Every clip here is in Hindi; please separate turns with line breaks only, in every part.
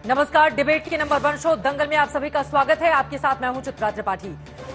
नमस्कार, डिबेट के नंबर 1 शो दंगल में आप सभी का स्वागत है। आपके साथ मैं हूं चित्रा त्रिपाठी।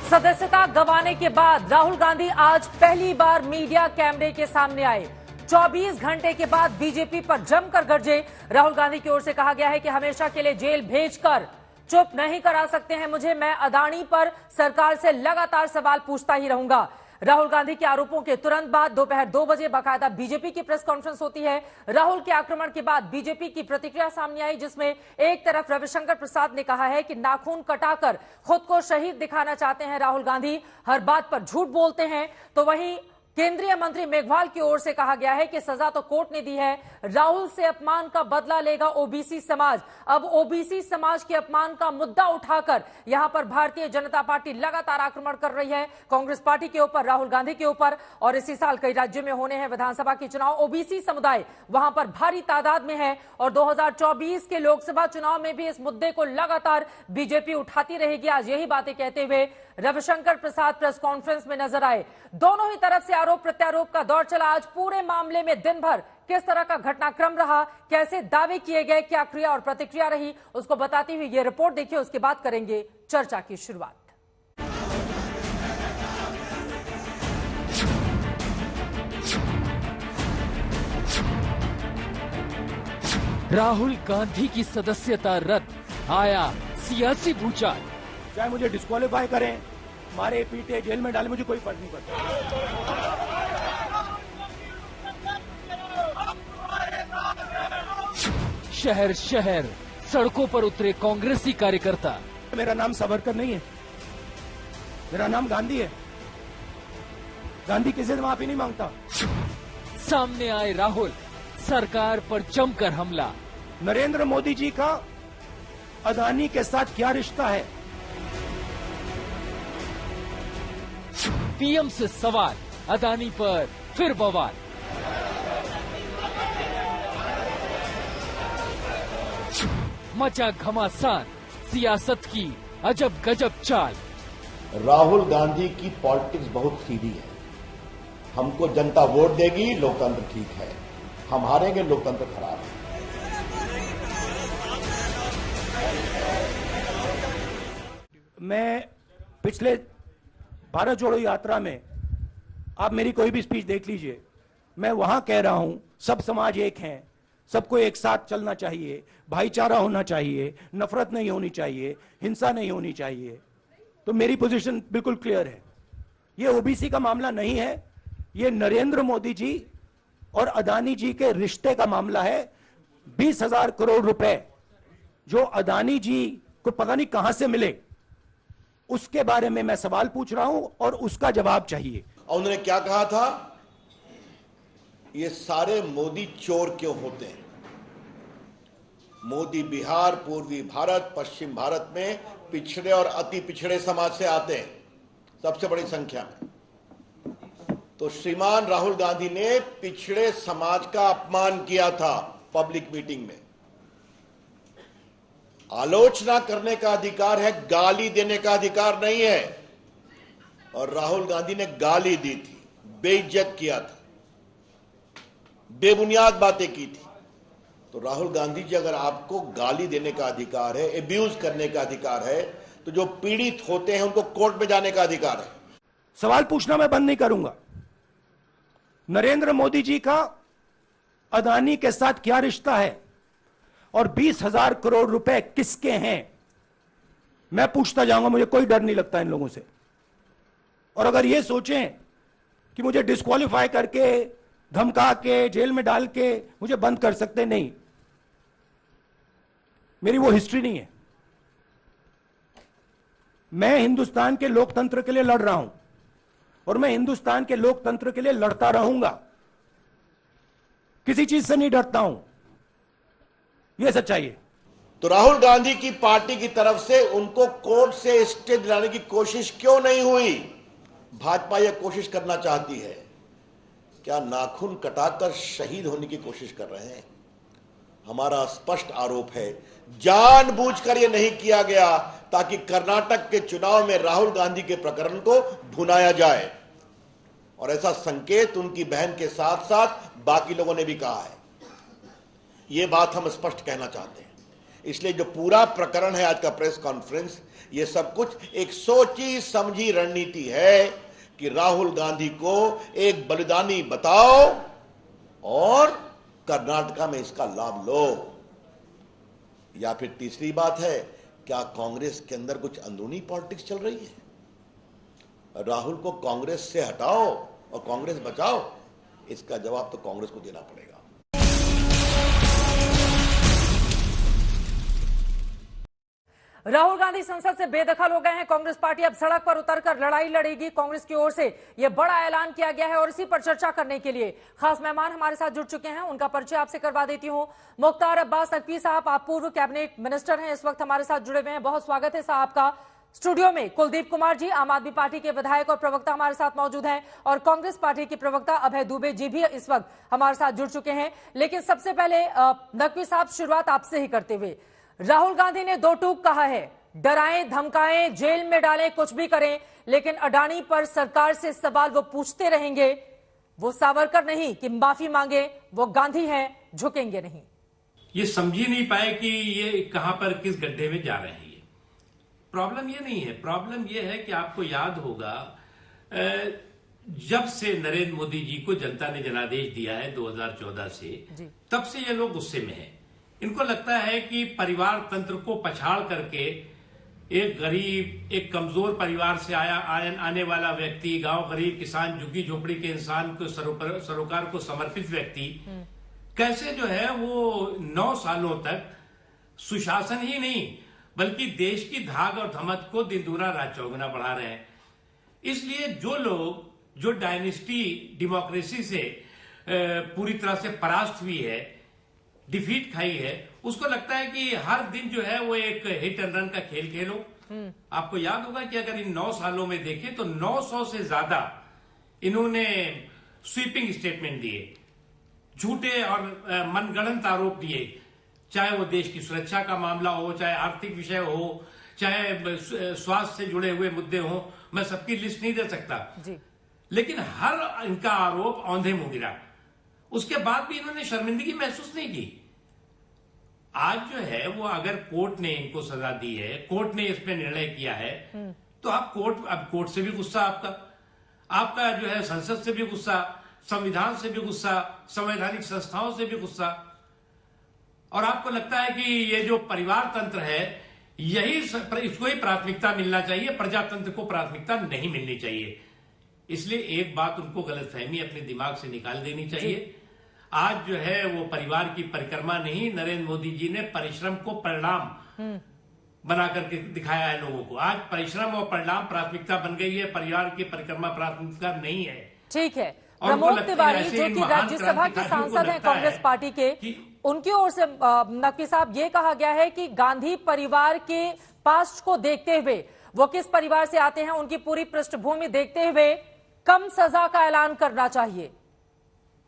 सदस्यता गंवाने के बाद राहुल गांधी आज पहली बार मीडिया कैमरे के सामने आए। 24 घंटे के बाद बीजेपी पर जमकर गरजे। राहुल गांधी की ओर से कहा गया है कि हमेशा के लिए जेल भेजकर चुप नहीं करा सकते हैं मुझे, मैं अदानी पर सरकार से लगातार सवाल पूछता ही रहूंगा। राहुल गांधी के आरोपों के तुरंत बाद दोपहर 2 बजे बाकायदा बीजेपी की प्रेस कॉन्फ्रेंस होती है। राहुल के आक्रमण के बाद बीजेपी की प्रतिक्रिया सामने आई, जिसमें एक तरफ रविशंकर प्रसाद ने कहा है कि नाखून कटाकर खुद को शहीद दिखाना चाहते हैं राहुल गांधी, हर बात पर झूठ बोलते हैं। तो वहीं केंद्रीय मंत्री मेघवाल की ओर से कहा गया है कि सजा तो कोर्ट ने दी है, राहुल से अपमान का बदला लेगा ओबीसी समाज। अब ओबीसी समाज के अपमान का मुद्दा उठाकर यहां पर भारतीय जनता पार्टी लगातार आक्रमण कर रही है कांग्रेस पार्टी के ऊपर, राहुल गांधी के ऊपर। और इसी साल कई राज्यों में होने हैं विधानसभा के चुनाव। ओबीसी समुदाय वहां पर भारी तादाद में है और 2024 के लोकसभा चुनाव में भी इस मुद्दे को लगातार बीजेपी उठाती रहेगी। आज यही बातें कहते हुए रविशंकर प्रसाद प्रेस कॉन्फ्रेंस में नजर आए। दोनों ही तरफ से आरोप प्रत्यारोप का दौर चला। आज पूरे मामले में दिन भर किस तरह का घटनाक्रम रहा, कैसे दावे किए गए, क्या क्रिया और प्रतिक्रिया रही, उसको बताती हुई ये रिपोर्ट देखिए। उसके बाद करेंगे चर्चा की शुरुआत।
राहुल गांधी की सदस्यता रद्द, आया सियासी भूचाल।
चाहे मुझे डिस्क्वालीफाई करें, मारे पीटे जेल में डाले, मुझे कोई फर्क नहीं पड़ता।
शहर शहर सड़कों पर उतरे कांग्रेसी कार्यकर्ता।
मेरा नाम सावरकर नहीं है, मेरा नाम गांधी है। गांधी किसी से माफी नहीं मांगता।
सामने आए राहुल, सरकार पर जमकर हमला।
नरेंद्र मोदी जी का अदानी के साथ क्या रिश्ता है?
पीएम से सवाल, अदानी पर फिर बवाल। मचा घमासान, सियासत की अजब गजब चाल।
राहुल गांधी की पॉलिटिक्स बहुत सीधी है। हमको जनता वोट देगी, लोकतंत्र ठीक है, हम हारेंगे, लोकतंत्र खराब है।
मैं पिछले भारत जोड़ो यात्रा में, आप मेरी कोई भी स्पीच देख लीजिए, मैं वहां कह रहा हूं सब समाज एक हैं, सबको एक साथ चलना चाहिए, भाईचारा होना चाहिए, नफरत नहीं होनी चाहिए, हिंसा नहीं होनी चाहिए। तो मेरी पोजीशन बिल्कुल क्लियर है। ये ओबीसी का मामला नहीं है, ये नरेंद्र मोदी जी और अदानी जी के रिश्ते का मामला है। 20,000 करोड़ रुपए जो अदानी जी को पता नहीं कहां से मिले, उसके बारे में मैं सवाल पूछ रहा हूं और उसका जवाब चाहिए।
और उन्होंने क्या कहा था? ये सारे मोदी चोर क्यों होते हैं? मोदी बिहार, पूर्वी भारत, पश्चिम भारत में पिछड़े और अति पिछड़े समाज से आते हैं, सबसे बड़ी संख्या में। तो श्रीमान राहुल गांधी ने पिछड़े समाज का अपमान किया था पब्लिक मीटिंग में। आलोचना करने का अधिकार है, गाली देने का अधिकार नहीं है। और राहुल गांधी ने गाली दी थी, बेइज्जत किया था, बेबुनियाद बातें की थी। तो राहुल गांधी जी, अगर आपको गाली देने का अधिकार है, एब्यूज करने का अधिकार है, तो जो पीड़ित होते हैं उनको कोर्ट में जाने का अधिकार है।
सवाल पूछना मैं बंद नहीं करूंगा। नरेंद्र मोदी जी का अदानी के साथ क्या रिश्ता है और 20,000 करोड़ रुपए किसके हैं, मैं पूछता जाऊंगा। मुझे कोई डर नहीं लगता इन लोगों से। और अगर ये सोचें कि मुझे डिस्क्वालीफाई करके, धमका के, जेल में डाल के मुझे बंद कर सकते, नहीं, मेरी वो हिस्ट्री नहीं है। मैं हिंदुस्तान के लोकतंत्र के लिए लड़ रहा हूं और मैं हिंदुस्तान के लोकतंत्र के लिए लड़ता रहूंगा। किसी चीज से नहीं डरता हूं, यह सच्चाई है।
तो राहुल गांधी की पार्टी की तरफ से उनको कोर्ट से स्टे दिलाने की कोशिश क्यों नहीं हुई? भाजपा यह कोशिश करना चाहती है। क्या नाखून कटाकर शहीद होने की कोशिश कर रहे हैं? हमारा स्पष्ट आरोप है, जानबूझकर यह नहीं किया गया ताकि कर्नाटक के चुनाव में राहुल गांधी के प्रकरण को भुनाया जाए। और ऐसा संकेत उनकी बहन के साथ साथ बाकी लोगों ने भी कहा है। यह बात हम स्पष्ट कहना चाहते हैं। इसलिए जो पूरा प्रकरण है आज का प्रेस कॉन्फ्रेंस, ये सब कुछ एक सोची समझी रणनीति है कि राहुल गांधी को एक बलिदानी बताओ और कर्नाटका में इसका लाभ लो। या फिर तीसरी बात है, क्या कांग्रेस के अंदर कुछ अंदरूनी पॉलिटिक्स चल रही है? राहुल को कांग्रेस से हटाओ और कांग्रेस बचाओ, इसका जवाब तो कांग्रेस को देना पड़ेगा।
राहुल गांधी संसद से बेदखल हो गए हैं। कांग्रेस पार्टी अब सड़क पर उतरकर लड़ाई लड़ेगी। कांग्रेस की ओर से यह बड़ा ऐलान किया गया है और इसी पर चर्चा करने के लिए खास मेहमान हमारे साथ जुड़ चुके हैं। उनका परिचय आपसे करवा देती हूं। मुख्तार अब्बास नकवी साहब, आप पूर्व कैबिनेट मिनिस्टर हैं, इस वक्त हमारे साथ जुड़े हुए हैं। बहुत स्वागत है साहब का। स्टूडियो में कुलदीप कुमार जी, आम आदमी पार्टी के विधायक और प्रवक्ता हमारे साथ मौजूद हैं और कांग्रेस पार्टी के प्रवक्ता अभय दुबे जी भी इस वक्त हमारे साथ जुड़ चुके हैं। लेकिन सबसे पहले नकवी साहब, शुरुआत आपसे ही करते हुए, राहुल गांधी ने दो टूक कहा है, डराएं धमकाएं जेल में डालें कुछ भी करें, लेकिन अडानी पर सरकार से सवाल वो पूछते रहेंगे। वो सावरकर नहीं कि माफी मांगे, वो गांधी हैं, झुकेंगे नहीं।
ये समझ ही नहीं पाए कि ये कहां पर किस गड्ढे में जा रहे हैं। प्रॉब्लम ये नहीं है, प्रॉब्लम ये है कि आपको याद होगा जब से नरेंद्र मोदी जी को जनता ने जनादेश दिया है 2014 से, तब से ये लोग गुस्से में हैं। इनको लगता है कि परिवार तंत्र को पछाड़ करके एक गरीब, एक कमजोर परिवार से आने वाला व्यक्ति, गांव गरीब किसान, झुग्गी झोपड़ी के इंसान को, सरोकार को समर्पित व्यक्ति कैसे जो है वो 9 सालों तक सुशासन ही नहीं बल्कि देश की धाक और धमक को दिन दूना रात चौगुना बढ़ा रहे हैं। इसलिए जो लोग, जो डायनेस्टी डेमोक्रेसी से पूरी तरह से परास्त हुई है, डिफीट खाई है, उसको लगता है कि हर दिन जो है वो एक हिट एंड रन का खेल खेलो। आपको याद होगा कि अगर इन 9 सालों में देखें तो 900 से ज्यादा इन्होंने स्वीपिंग स्टेटमेंट दिए, झूठे और मनगढ़ंत आरोप दिए, चाहे वो देश की सुरक्षा का मामला हो, चाहे आर्थिक विषय हो, चाहे स्वास्थ्य से जुड़े हुए मुद्दे हो। मैं सबकी लिस्ट नहीं दे सकता जी। लेकिन हर इनका आरोप औंधे मुंह गिरा। उसके बाद भी इन्होंने शर्मिंदगी महसूस नहीं की। आज जो है वो अगर कोर्ट ने इनको सजा दी है, कोर्ट ने इसमें निर्णय किया है, तो अब कोर्ट से भी गुस्सा आपका जो है संसद से भी गुस्सा, संविधान से भी गुस्सा, संवैधानिक संस्थाओं से भी गुस्सा, और आपको लगता है कि ये जो परिवार तंत्र है यही इसको ही प्राथमिकता मिलना चाहिए, प्रजातंत्र को प्राथमिकता नहीं मिलनी चाहिए। इसलिए एक बात उनको गलतफहमी अपने दिमाग से निकाल देनी चाहिए। आज जो है वो परिवार की परिक्रमा नहीं, नरेंद्र मोदी जी ने परिश्रम को परिणाम बना करके दिखाया है लोगों को। आज परिश्रम और परिणाम प्राथमिकता बन गई है, परिवार की परिक्रमा प्राथमिकता नहीं है।
ठीक है। प्रमोद तिवारी जो कि राज्यसभा के सांसद हैं कांग्रेस पार्टी के, उनकी ओर से नकवी साहब ये कहा गया है कि गांधी परिवार के पास्ट को देखते हुए, वो किस परिवार से आते हैं, उनकी पूरी पृष्ठभूमि देखते हुए कम सजा का ऐलान करना चाहिए,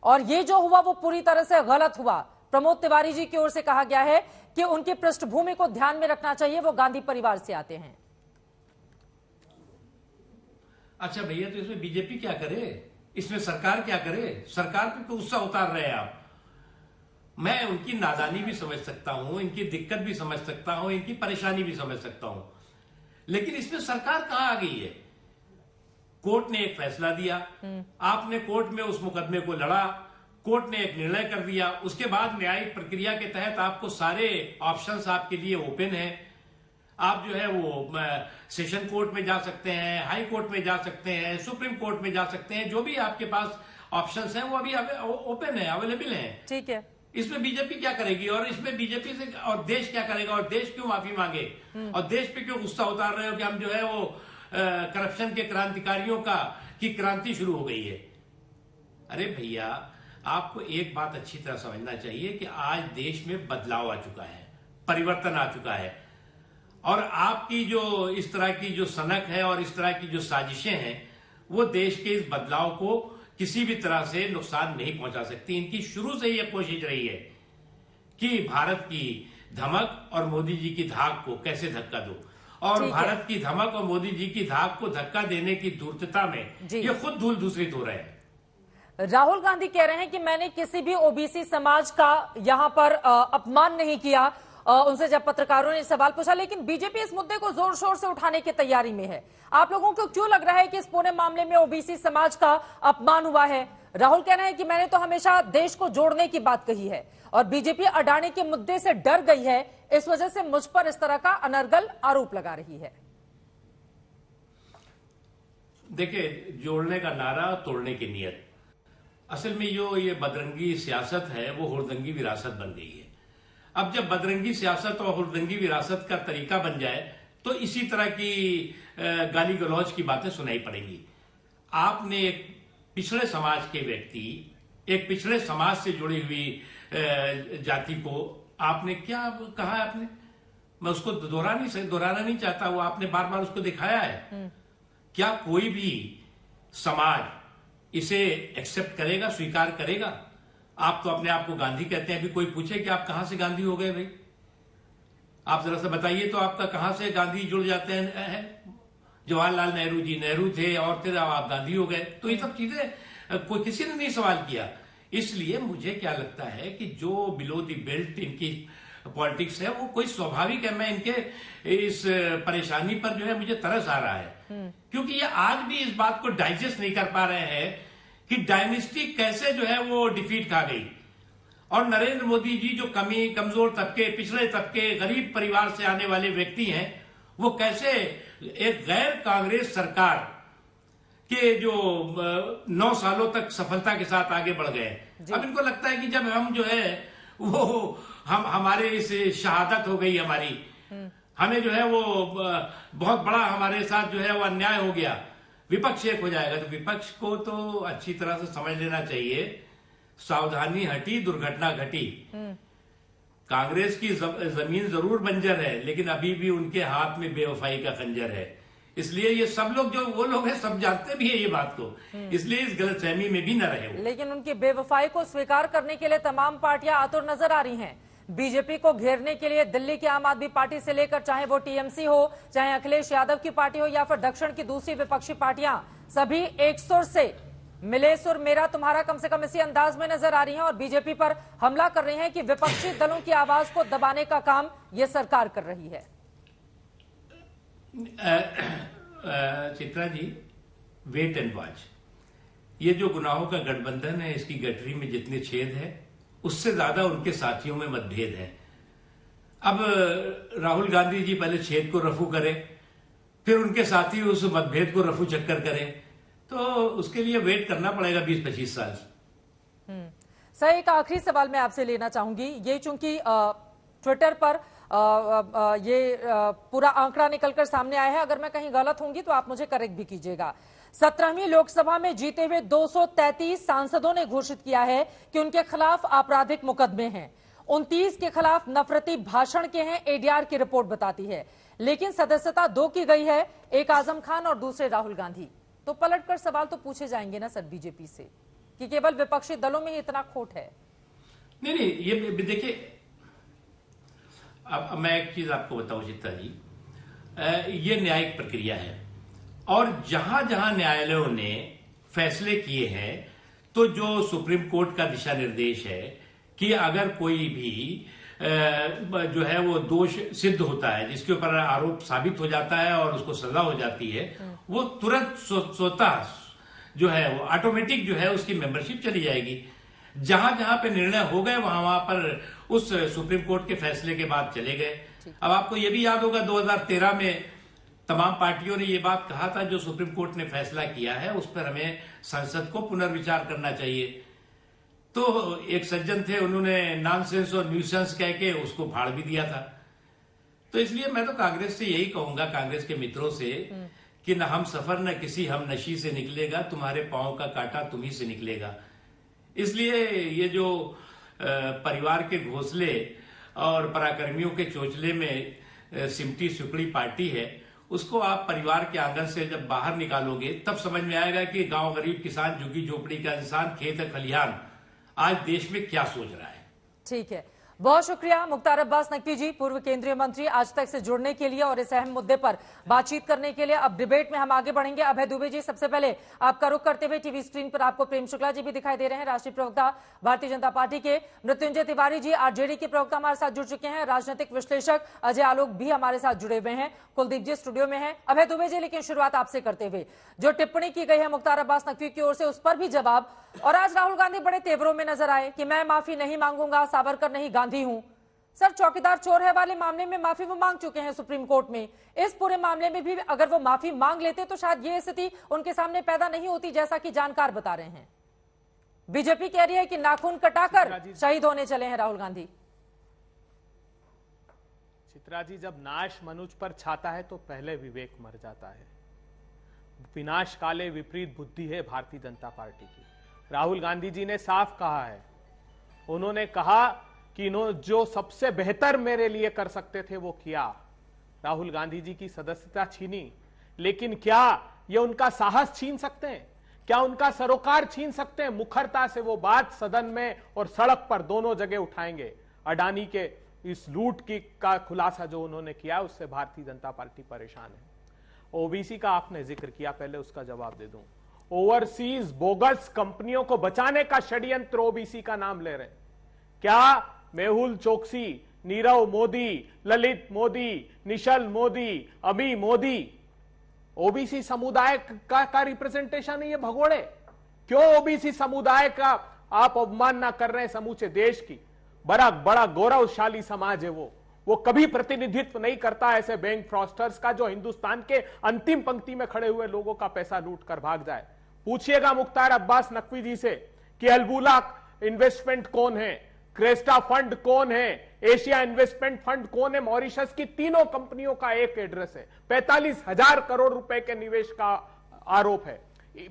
और ये जो हुआ वो पूरी तरह से गलत हुआ। प्रमोद तिवारी जी की ओर से कहा गया है कि उनकी पृष्ठभूमि को ध्यान में रखना चाहिए, वो गांधी परिवार से आते हैं।
अच्छा भैया, तो इसमें बीजेपी क्या करे, इसमें सरकार क्या करे? सरकार पे तो गुस्सा उतार रहे हैं आप। मैं उनकी नादानी भी समझ सकता हूं, इनकी दिक्कत भी समझ सकता हूं, इनकी परेशानी भी समझ सकता हूं, लेकिन इसमें सरकार कहां आ गई है? कोर्ट ने एक फैसला दिया, आपने कोर्ट में उस मुकदमे को लड़ा, कोर्ट ने एक निर्णय कर दिया, उसके बाद न्यायिक प्रक्रिया के तहत आपको सारे ऑप्शंस आपके लिए ओपन है। आप जो है वो सेशन कोर्ट में जा सकते हैं, हाई कोर्ट में जा सकते हैं, सुप्रीम कोर्ट में जा सकते हैं, जो भी आपके पास ऑप्शंस हैं वो अभी ओपन है, अवेलेबल हैं।
ठीक है।
इसमें बीजेपी क्या करेगी, और इसमें बीजेपी से और देश क्या करेगा, और देश क्यों माफी मांगे, और देश पे क्यों गुस्सा उतार रहे हो कि हम जो है वो करप्शन के क्रांतिकारियों की क्रांति शुरू हो गई है? अरे भैया, आपको एक बात अच्छी तरह समझना चाहिए कि आज देश में बदलाव आ चुका है, परिवर्तन आ चुका है, और आपकी जो इस तरह की जो सनक है और इस तरह की जो साजिशें हैं वो देश के इस बदलाव को किसी भी तरह से नुकसान नहीं पहुंचा सकती। इनकी शुरू से यह कोशिश रही है कि भारत की धमक और मोदी जी की धाक को कैसे धक्का दो, और भारत की धमक और मोदी जी की धाक को धक्का देने की धूर्तता में ये खुद धूल दूसरित हो रहे हैं।
राहुल गांधी कह रहे हैं कि मैंने किसी भी ओबीसी समाज का यहां पर अपमान नहीं किया, उनसे जब पत्रकारों ने सवाल पूछा, लेकिन बीजेपी इस मुद्दे को जोर शोर से उठाने की तैयारी में है। आप लोगों को क्यों लग रहा है कि इस पूरे मामले में ओबीसी समाज का अपमान हुआ है? राहुल कहना है कि मैंने तो हमेशा देश को जोड़ने की बात कही है और बीजेपी अडानी के मुद्दे से डर गई है, इस वजह से मुझ पर इस तरह का अनर्गल आरोप लगा रही है।
देखिए, जोड़ने का नारा, तोड़ने की नीयत, असल में जो ये बदरंगी सियासत है वो हुड़दंगी विरासत बन गई है। अब जब बदरंगी सियासत और हुड़दंगी विरासत का तरीका बन जाए तो इसी तरह की गाली गलौज की बातें सुनाई पड़ेंगी। आपने एक पिछड़े समाज के व्यक्ति, एक पिछड़े समाज से जुड़ी हुई जाति को आपने क्या कहा है? आपने, मैं उसको दोहराना नहीं चाहता, वो आपने बार बार उसको दिखाया है। क्या कोई भी समाज इसे एक्सेप्ट करेगा, स्वीकार करेगा? आप तो अपने आप को गांधी कहते हैं, अभी कोई पूछे कि आप कहां से गांधी हो गए भाई? आप जरा सा बताइए तो आपका कहां से गांधी जुड़ जाते हैं? जवाहरलाल नेहरू जी नेहरू थे और फिर आप गांधी हो गए। तो ये सब चीजें कोई किसी ने नहीं सवाल किया। इसलिए मुझे क्या लगता है कि जो बिलो द बेल्ट इनकी पॉलिटिक्स है वो कोई स्वाभाविक है। मैं इनके इस परेशानी पर जो है मुझे तरस आ रहा है, क्योंकि ये आज भी इस बात को डाइजेस्ट नहीं कर पा रहे हैं कि डायनेस्टी कैसे जो है वो डिफीट खा गई और नरेंद्र मोदी जी जो कमजोर तबके, पिछड़े तबके, गरीब परिवार से आने वाले व्यक्ति हैं, वो कैसे एक गैर कांग्रेस सरकार के जो 9 सालों तक सफलता के साथ आगे बढ़ गए। अब इनको लगता है कि जब हम जो है वो हमारे इस शहादत हो गई हमारी, हमें जो है वो बहुत बड़ा हमारे साथ जो है वो अन्याय हो गया, विपक्ष एक हो जाएगा। तो विपक्ष को तो अच्छी तरह से समझ लेना चाहिए, सावधानी हटी दुर्घटना घटी। कांग्रेस की जमीन जरूर बंजर है, लेकिन अभी भी उनके हाथ में बेवफाई का खंजर है। इसलिए ये सब लोग जो वो लोग हैं सब जानते भी है ये बात को, इसलिए इस गलतफहमी में भी न रहे वो।
लेकिन उनकी बेवफाई को स्वीकार करने के लिए तमाम पार्टियां आतुर नजर आ रही हैं। बीजेपी को घेरने के लिए दिल्ली की आम आदमी पार्टी से लेकर चाहे वो टीएमसी हो, चाहे अखिलेश यादव की पार्टी हो या फिर दक्षिण की दूसरी विपक्षी पार्टियां, सभी एक सुर से मिले सुर मेरा तुम्हारा कम से कम इसी अंदाज में नजर आ रही हैं और बीजेपी पर हमला कर रही हैं कि विपक्षी दलों की आवाज को दबाने का काम ये सरकार कर रही है।
Chitra ji, wait and watch. ये जो गुनाहों का गठबंधन है, इसकी गठरी में जितने छेद है उससे ज्यादा उनके साथियों में मतभेद है। अब राहुल गांधी जी पहले छेद को रफू करें, फिर उनके साथी उस मतभेद को रफू चक्कर करें, तो उसके लिए वेट करना पड़ेगा 20-25 साल।
सर, एक आखिरी सवाल मैं आपसे लेना चाहूंगी। ये चूंकि ट्विटर पर ये पूरा आंकड़ा निकलकर सामने आया है, अगर मैं कहीं गलत होंगी तो आप मुझे करेक्ट भी कीजिएगा। 17वीं लोकसभा में जीते हुए 233 सांसदों ने घोषित किया है कि उनके खिलाफ आपराधिक मुकदमे हैं। 29 के खिलाफ नफरती भाषण के हैं, एडीआर की रिपोर्ट बताती है। लेकिन सदस्यता 2 की गई है, एक आजम खान और दूसरे राहुल गांधी। तो पलटकर सवाल तो पूछे जाएंगे ना सर बीजेपी से कि केवल विपक्षी दलों में ही इतना खोट है?
नहीं, ये देखिए, अब मैं एक चीज आपको बताऊं चित्रा जी, ये न्यायिक प्रक्रिया है और जहां जहां न्यायालयों ने फैसले किए हैं, तो जो सुप्रीम कोर्ट का दिशा निर्देश है कि अगर कोई भी जो है वो दोष सिद्ध होता है, जिसके ऊपर आरोप साबित हो जाता है और उसको सजा हो जाती है, वो तुरंत स्वतः जो है वो ऑटोमेटिक जो है उसकी मेंबरशिप चली जाएगी। जहां जहां पे निर्णय हो गए वहां पर उस सुप्रीम कोर्ट के फैसले के बाद चले गए। अब आपको ये भी याद होगा 2013 में तमाम पार्टियों ने ये बात कहा था, जो सुप्रीम कोर्ट ने फैसला किया है उस पर हमें संसद को पुनर्विचार करना चाहिए। तो एक सज्जन थे, उन्होंने नॉनसेंस और न्यूसेंस कह के उसको फाड़ भी दिया था। तो इसलिए मैं तो कांग्रेस से यही कहूंगा, कांग्रेस के मित्रों से, कि न हम सफर न किसी हम नशी से निकलेगा, तुम्हारे पांव का कांटा तुम्ही से निकलेगा। इसलिए ये जो परिवार के घोंसले और पराक्रमियों के चोचले में सिमटी सुकड़ी पार्टी है, उसको आप परिवार के आंगन से जब बाहर निकालोगे तब समझ में आएगा कि गांव गरीब किसान, झुग्गी झोपड़ी का इंसान, खेत खलिहान आज देश में क्या सोच रहा है।
ठीक है, बहुत शुक्रिया मुख्तार अब्बास नकवी जी, पूर्व केंद्रीय मंत्री, आज तक से जुड़ने के लिए और इस अहम मुद्दे पर बातचीत करने के लिए। अब डिबेट में हम आगे बढ़ेंगे। अभय दुबे जी, सबसे पहले आपका रुख करते हुए टीवी स्क्रीन पर आपको प्रेम शुक्ला जी भी दिखाई दे रहे हैं, राष्ट्रीय प्रवक्ता भारतीय जनता पार्टी के। मृत्युंजय तिवारी जी आरजेडी के प्रवक्ता हमारे साथ जुड़ चुके हैं। राजनीतिक विश्लेषक अजय आलोक भी हमारे साथ जुड़े हुए हैं। कुलदीप जी स्टूडियो में है। अभय दुबे जी, लेकिन शुरुआत आपसे करते हुए, जो टिप्पणी की गई है मुख्तार अब्बास नकवी की ओर से, उस पर भी जवाब। और आज राहुल गांधी बड़े तेवरों में नजर आए कि मैं माफी नहीं मांगूंगा, सावरकर नहीं गांधी हूं। सर, चौकीदार चोर है वाले मामले में माफी वो मांग चुके हैं सुप्रीम कोर्ट में। इस पूरे मामले में भी अगर वो माफी मांग लेते तो शायद ये स्थिति उनके सामने पैदा नहीं होती, जैसा कि जानकार बता रहे हैं। बीजेपी कह रही है कि नाखून कटाकर शहीद होने चले हैं राहुल गांधी।
चित्रा जी, जब नाश मनुष्य पर छाता है तो पहले विवेक मर जाता है। विनाश काले विपरीत बुद्धि है भारतीय जनता पार्टी की। राहुल गांधी जी ने साफ कहा है, उन्होंने कहा कि जो सबसे बेहतर मेरे लिए कर सकते थे वो किया। राहुल गांधी जी की सदस्यता छीनी, लेकिन क्या ये उनका साहस छीन सकते हैं? क्या उनका सरोकार छीन सकते हैं? मुखरता से वो बात सदन में और सड़क पर दोनों जगह उठाएंगे। अडानी के इस लूट की का खुलासा जो उन्होंने किया, उससे भारतीय जनता पार्टी परेशान है। ओबीसी का आपने जिक्र किया, पहले उसका जवाब दे दूं। ओवरसीज बोगस कंपनियों को बचाने का षड्यंत्र ओबीसी का नाम ले रहे हैं। क्या मेहुल चोकसी, नीरव मोदी, ललित मोदी, निशल मोदी, अभी मोदी ओबीसी समुदाय का रिप्रेजेंटेशन है? ये भगोड़े क्यों ओबीसी समुदाय का आप अवमानना कर रहे हैं? समूचे देश की बड़ा गौरवशाली समाज है वो कभी प्रतिनिधित्व नहीं करता ऐसे बैंक फ्रॉस्टर्स का, जो हिंदुस्तान के अंतिम पंक्ति में खड़े हुए लोगों का पैसा लूट कर भाग जाए। पूछिएगा मुख्तार अब्बास नकवी जी से कि अल्बुला इन्वेस्टमेंट कौन है, क्रेस्टा फंड कौन है, एशिया इन्वेस्टमेंट फंड कौन है। मॉरिशस की तीनों कंपनियों का एक एड्रेस है। 45,000 करोड़ रुपए के निवेश का आरोप है।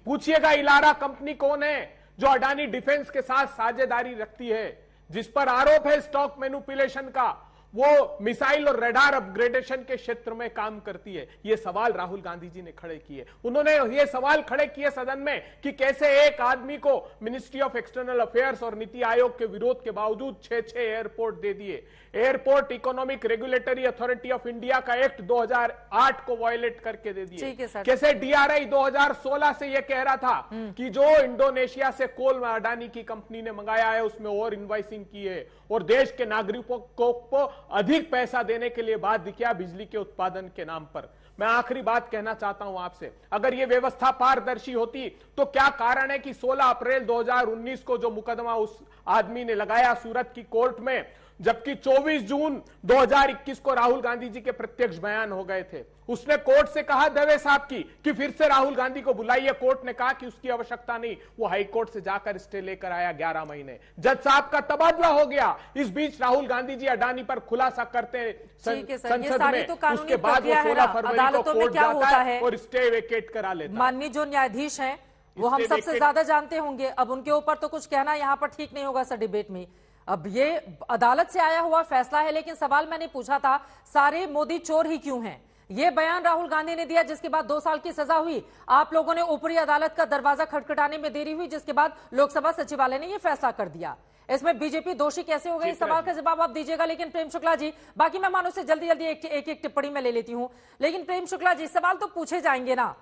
पूछिएगा इलारा कंपनी कौन है, जो अडानी डिफेंस के साथ साझेदारी रखती है, जिस पर आरोप है स्टॉक मैनिपुलेशन का। वो मिसाइल और रडार अपग्रेडेशन के क्षेत्र में काम करती है। ये सवाल राहुल गांधी जी ने खड़े किए। उन्होंने ये सवाल खड़े किए सदन में कि कैसे एक आदमी को मिनिस्ट्री ऑफ एक्सटर्नल अफेयर्स और नीति आयोग के विरोध के बावजूद 6 एयरपोर्ट दे दिए। Airport economic regulatory authority of India का एक्ट 2008 को वायलेट करके दे दिए। कैसे डीआरआई 2016 से यह कह रहा था कि जो इंडोनेशिया से कोल अडानी की कंपनी ने मंगाया है उसमें और इनवाइसिंग की है और देश के नागरिकों को अधिक पैसा देने के लिए बाध्य किया बिजली के उत्पादन के नाम पर। मैं आखिरी बात कहना चाहता हूं आपसे, अगर यह व्यवस्था पारदर्शी होती तो क्या कारण है कि 16 अप्रैल 2019 को जो मुकदमा उस आदमी ने लगाया सूरत की कोर्ट में, जबकि 24 जून 2021 को राहुल गांधी जी के प्रत्यक्ष बयान हो गए थे। उसने कोर्ट से कहा दवे साहब की कि फिर से राहुल गांधी को बुलाइए। कोर्ट ने कहा कि उसकी आवश्यकता नहीं। वो हाई कोर्ट से जाकर स्टे लेकर आया 11 महीने। जज साहब का तबादला हो गया। इस बीच राहुल गांधी जी अडानी पर खुलासा करते संसद में, उसके बाद वो 16 फरवरी को कोर्ट जाता है और स्टे वेकेट करा लेता है।
माननीय जो न्यायाधीश हैं वो हम सबसे ज्यादा जानते होंगे, अब उनके ऊपर तो कुछ कहना यहाँ पर ठीक नहीं होगा सर डिबेट में। अब ये अदालत से आया हुआ फैसला है, लेकिन सवाल मैंने पूछा था सारे मोदी चोर ही क्यों हैं? ये बयान राहुल गांधी ने दिया, जिसके बाद 2 साल की सजा हुई। आप लोगों ने ऊपरी अदालत का दरवाजा खटखटाने में देरी हुई, जिसके बाद लोकसभा सचिवालय ने यह फैसला कर दिया। इसमें बीजेपी दोषी कैसे हो गई? इस सवाल का जवाब आप दीजिएगा। लेकिन प्रेम शुक्ला जी, बाकी मेहमानों से जल्दी जल्दी एक टिप्पणी में ले लेती हूं। लेकिन प्रेम शुक्ला जी, सवाल तो पूछे जाएंगे ना।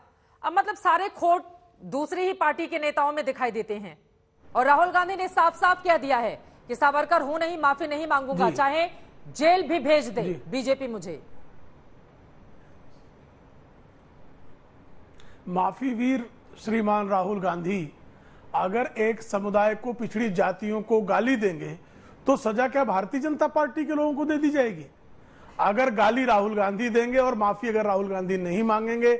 अब मतलब सारे खोट दूसरी ही पार्टी के नेताओं में दिखाई देते हैं और राहुल गांधी ने साफ साफ कह दिया है कि सावरकर हूं नहीं, माफी नहीं मांगूंगा, चाहे जेल भी भेज दे बीजेपी मुझे।
माफी वीर श्रीमान राहुल गांधी अगर एक समुदाय को, पिछड़ी जातियों को गाली देंगे तो सजा क्या भारतीय जनता पार्टी के लोगों को दे दी जाएगी? अगर गाली राहुल गांधी देंगे और माफी अगर राहुल गांधी नहीं मांगेंगे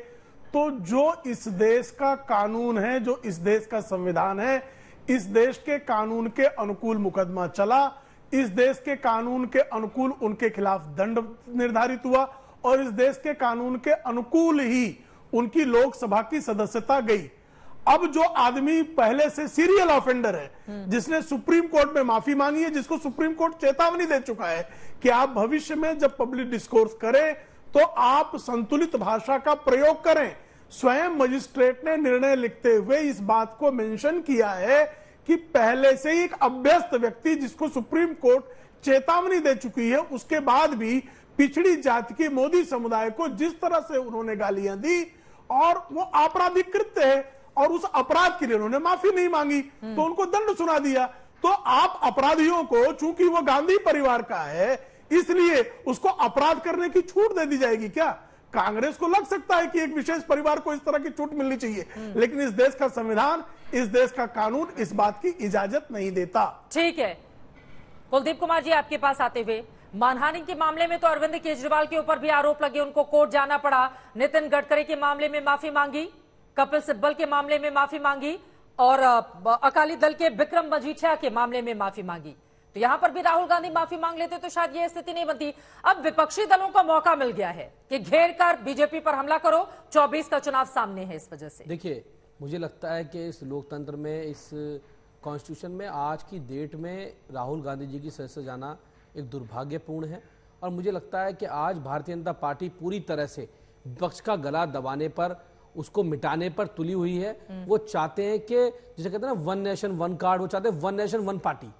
तो जो इस देश का कानून है, जो इस देश का संविधान है, इस देश के कानून के अनुकूल मुकदमा चला, इस देश के कानून के अनुकूल उनके खिलाफ दंड निर्धारित हुआ और इस देश के कानून के अनुकूल ही उनकी लोकसभा की सदस्यता गई। अब जो आदमी पहले से सीरियल ऑफेंडर है, जिसने सुप्रीम कोर्ट में माफी मांगी है, जिसको सुप्रीम कोर्ट चेतावनी दे चुका है कि आप भविष्य में जब पब्लिक डिस्कोर्स करें तो आप संतुलित भाषा का प्रयोग करें। स्वयं मजिस्ट्रेट ने निर्णय लिखते हुए इस बात को मेंशन किया है कि पहले से ही एक अभ्यस्त व्यक्ति जिसको सुप्रीम कोर्ट चेतावनी दे चुकी है, उसके बाद भी पिछड़ी जाति के मोदी समुदाय को जिस तरह से उन्होंने गालियां दी और वो आपराधिक कृत्य है और उस अपराध के लिए उन्होंने माफी नहीं मांगी तो उनको दंड सुना दिया। तो आप अपराधियों को, चूंकि वो गांधी परिवार का है इसलिए उसको अपराध करने की छूट दे दी जाएगी क्या? कांग्रेस को लग सकता है कि एक विशेष परिवार को इस तरह की छूट मिलनी चाहिए, लेकिन इस देश का संविधान, इस देश का कानून इस बात की इजाजत नहीं देता।
ठीक है, कुलदीप कुमार जी आपके पास आते हुए, मानहानि के मामले में तो अरविंद केजरीवाल के ऊपर भी आरोप लगे, उनको कोर्ट जाना पड़ा, नितिन गडकरी के मामले में माफी मांगी, कपिल सिब्बल के मामले में माफी मांगी और अकाली दल के विक्रम मजीठिया के मामले में माफी मांगी। तो यहां पर भी राहुल गांधी माफी मांग लेते तो शायद यह स्थिति नहीं बनती। अब विपक्षी दलों को मौका मिल गया है कि घेर कर बीजेपी पर हमला करो, 24 का चुनाव सामने है। इस वजह से
देखिए, मुझे लगता है कि इस लोकतंत्र में, इस कॉन्स्टिट्यूशन में आज की डेट में राहुल गांधी जी की सदस्य जाना एक दुर्भाग्यपूर्ण है। और मुझे लगता है कि आज भारतीय जनता पार्टी पूरी तरह से विपक्ष का गला दबाने पर, उसको मिटाने पर तुली हुई है। वो चाहते हैं कि जिसे कहते हैं ना, वन नेशन वन कार्ड, वो चाहते हैं वन नेशन वन पार्टी,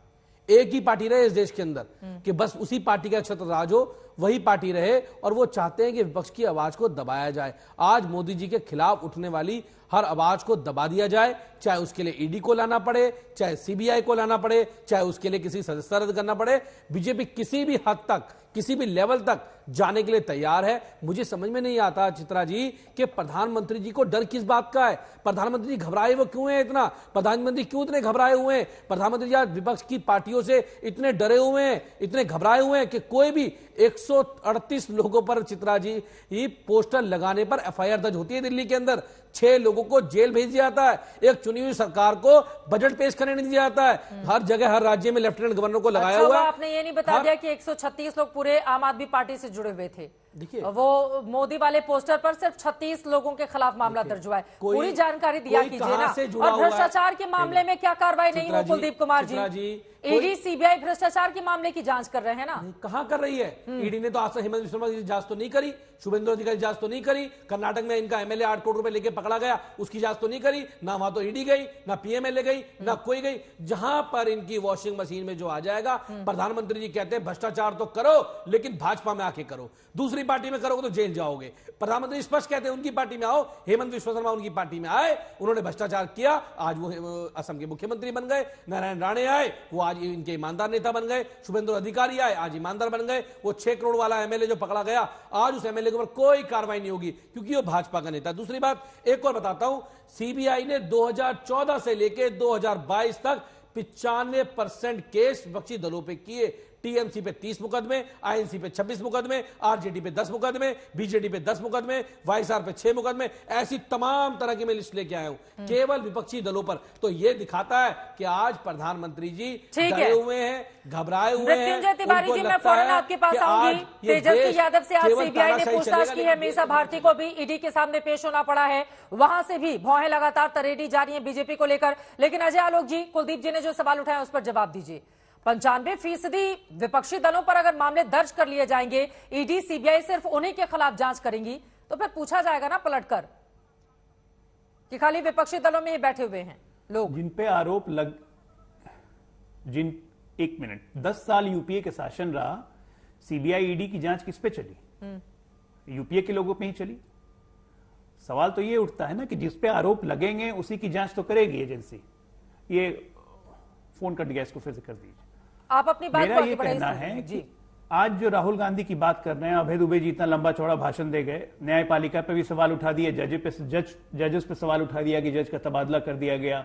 एक ही पार्टी रहे इस देश के अंदर, कि बस उसी पार्टी का क्षेत्र राज हो, वही पार्टी रहे। और वो चाहते हैं कि विपक्ष की आवाज को दबाया जाए। आज मोदी जी के खिलाफ उठने वाली हर आवाज को दबा दिया जाए, चाहे उसके लिए ईडी को लाना पड़े, चाहे सीबीआई को लाना पड़े, चाहे उसके लिए किसी सदस्यता रद्द करना पड़े। बीजेपी किसी भी हद तक, किसी भी लेवल तक जाने के लिए तैयार है। मुझे समझ में नहीं आता चित्रा जी कि प्रधानमंत्री जी को डर किस बात का है? प्रधानमंत्री जी घबराए वो क्यों है इतना? प्रधानमंत्री क्यों इतने घबराए हुए हैं? प्रधानमंत्री जी आज विपक्ष की पार्टियों से इतने डरे हुए हैं, इतने घबराए हुए हैं कि कोई भी 138 लोगों पर, चित्रा जी, ये पोस्टर लगाने पर एफआईआर दर्ज होती है दिल्ली के अंदर। 6 लोगों को जेल भेज दिया जाता है, एक चुनी हुई सरकार को बजट पेश करने नहीं दिया जाता है। हर जगह, हर राज्य में लेफ्टिनेंट गवर्नर को लगाया हुआ है।
आपने ये नहीं बता दिया कि 136 लोग पूरे आम आदमी पार्टी से जुड़े हुए थे।
देखिए,
वो मोदी वाले पोस्टर पर सिर्फ 36 लोगों के खिलाफ मामला दर्ज हुआ है। पूरी जानकारी दिया कीजिए ना। और भ्रष्टाचार के मामले में क्या कार्रवाई नहीं हुई? कुलदीप कुमार जी, ईडी सीबीआई भ्रष्टाचार के मामले की जांच कर रहे हैं ना?
कहां कर रही है? ईडी ने तो आज तक हेमंत विश्व शर्मा की जांच तो नहीं करी, शुभेंदु अधिकारी जांच तो नहीं करी, कर्नाटक में इनका एमएलए 8 करोड़ रुपए लेके पकड़ा गया, उसकी जांच तो नहीं करी ना। वहां तो ईडी गई, ना पीएमएलए गई, ना कोई गई। जहां पर इनकी वॉशिंग मशीन में जो आ जाएगा, प्रधानमंत्री जी कहते हैं भ्रष्टाचार तो करो लेकिन भाजपा में आके करो, दूसरी पार्टी में करोगे तो जेल जाओगे। प्रधानमंत्री स्पष्ट कहते हैं उनकी पार्टी में आओ। हेमंत विश्व शर्मा उनकी पार्टी में आए, उन्होंने भ्रष्टाचार किया, आज वो असम के मुख्यमंत्री बन गए। नारायण राणे आए, वो आज इनके ईमानदार नेता बन गए। शुभेंदु अधिकारी आए, आज ईमानदार बन गए। वो 6 करोड़ वाला एमएलए जो पकड़ा गया, आज उस एमएलए के ऊपर कोई कार्रवाई नहीं होगी क्योंकि वो भाजपा का नेता। दूसरी बात एक और बताता हूं, सीबीआई ने 2014 से लेकर 2022 तक 95% केस विपक्षी दलों पे किए। टीएमसी पे 30 मुकदमे, आईएनसी पे 26 मुकदमे, आरजेडी पे 10 मुकदमे, बीजेडी पे 10 मुकदमे, वाईएसआर पे 6 मुकदमे, ऐसी तमाम तरह की मैं लिस्ट लेके आया हूं केवल विपक्षी दलों पर। तो ये दिखाता है कि आज प्रधानमंत्री जी डरे हुए हैं, घबराए हुए हैं।
मृत्युंजय तिवारी जी, मैं फौरन आपके पास आऊंगी। तेजस्वी यादव से आज सीबीआई ने पूछताछ की है, मीसा भारती को भी ईडी के सामने पेश होना पड़ा है, वहां से भी भौहें लगातार तरेडी जारी है बीजेपी को लेकर। लेकिन अजय आलोक जी, कुलदीप जी ने जो सवाल उठाया उस पर जवाब दीजिए। 95% विपक्षी दलों पर अगर मामले दर्ज कर लिए जाएंगे, ईडी सीबीआई सिर्फ उन्हीं के खिलाफ जांच करेंगी, तो फिर पूछा जाएगा ना पलटकर कि खाली विपक्षी दलों में ही बैठे हुए हैं लोग
जिन पे आरोप एक मिनट, 10 साल यूपीए के शासन रहा, सीबीआई ईडी की जांच किस पे चली? यूपीए के लोगों पे ही चली। सवाल तो ये उठता है ना कि जिस पे आरोप लगेंगे उसी की जांच तो करेगी एजेंसी। ये फोन कट गया, इसको फिर से कर दीजिए।
आप अपनी बात
मेरा ये कहना है कि आज जो राहुल गांधी की बात कर रहे हैं, अभय दुबे जी इतना लंबा चौड़ा भाषण दे गए, न्यायपालिका पे भी सवाल उठा दिए, जजेस पे सवाल उठा दिया कि जज का तबादला कर दिया गया,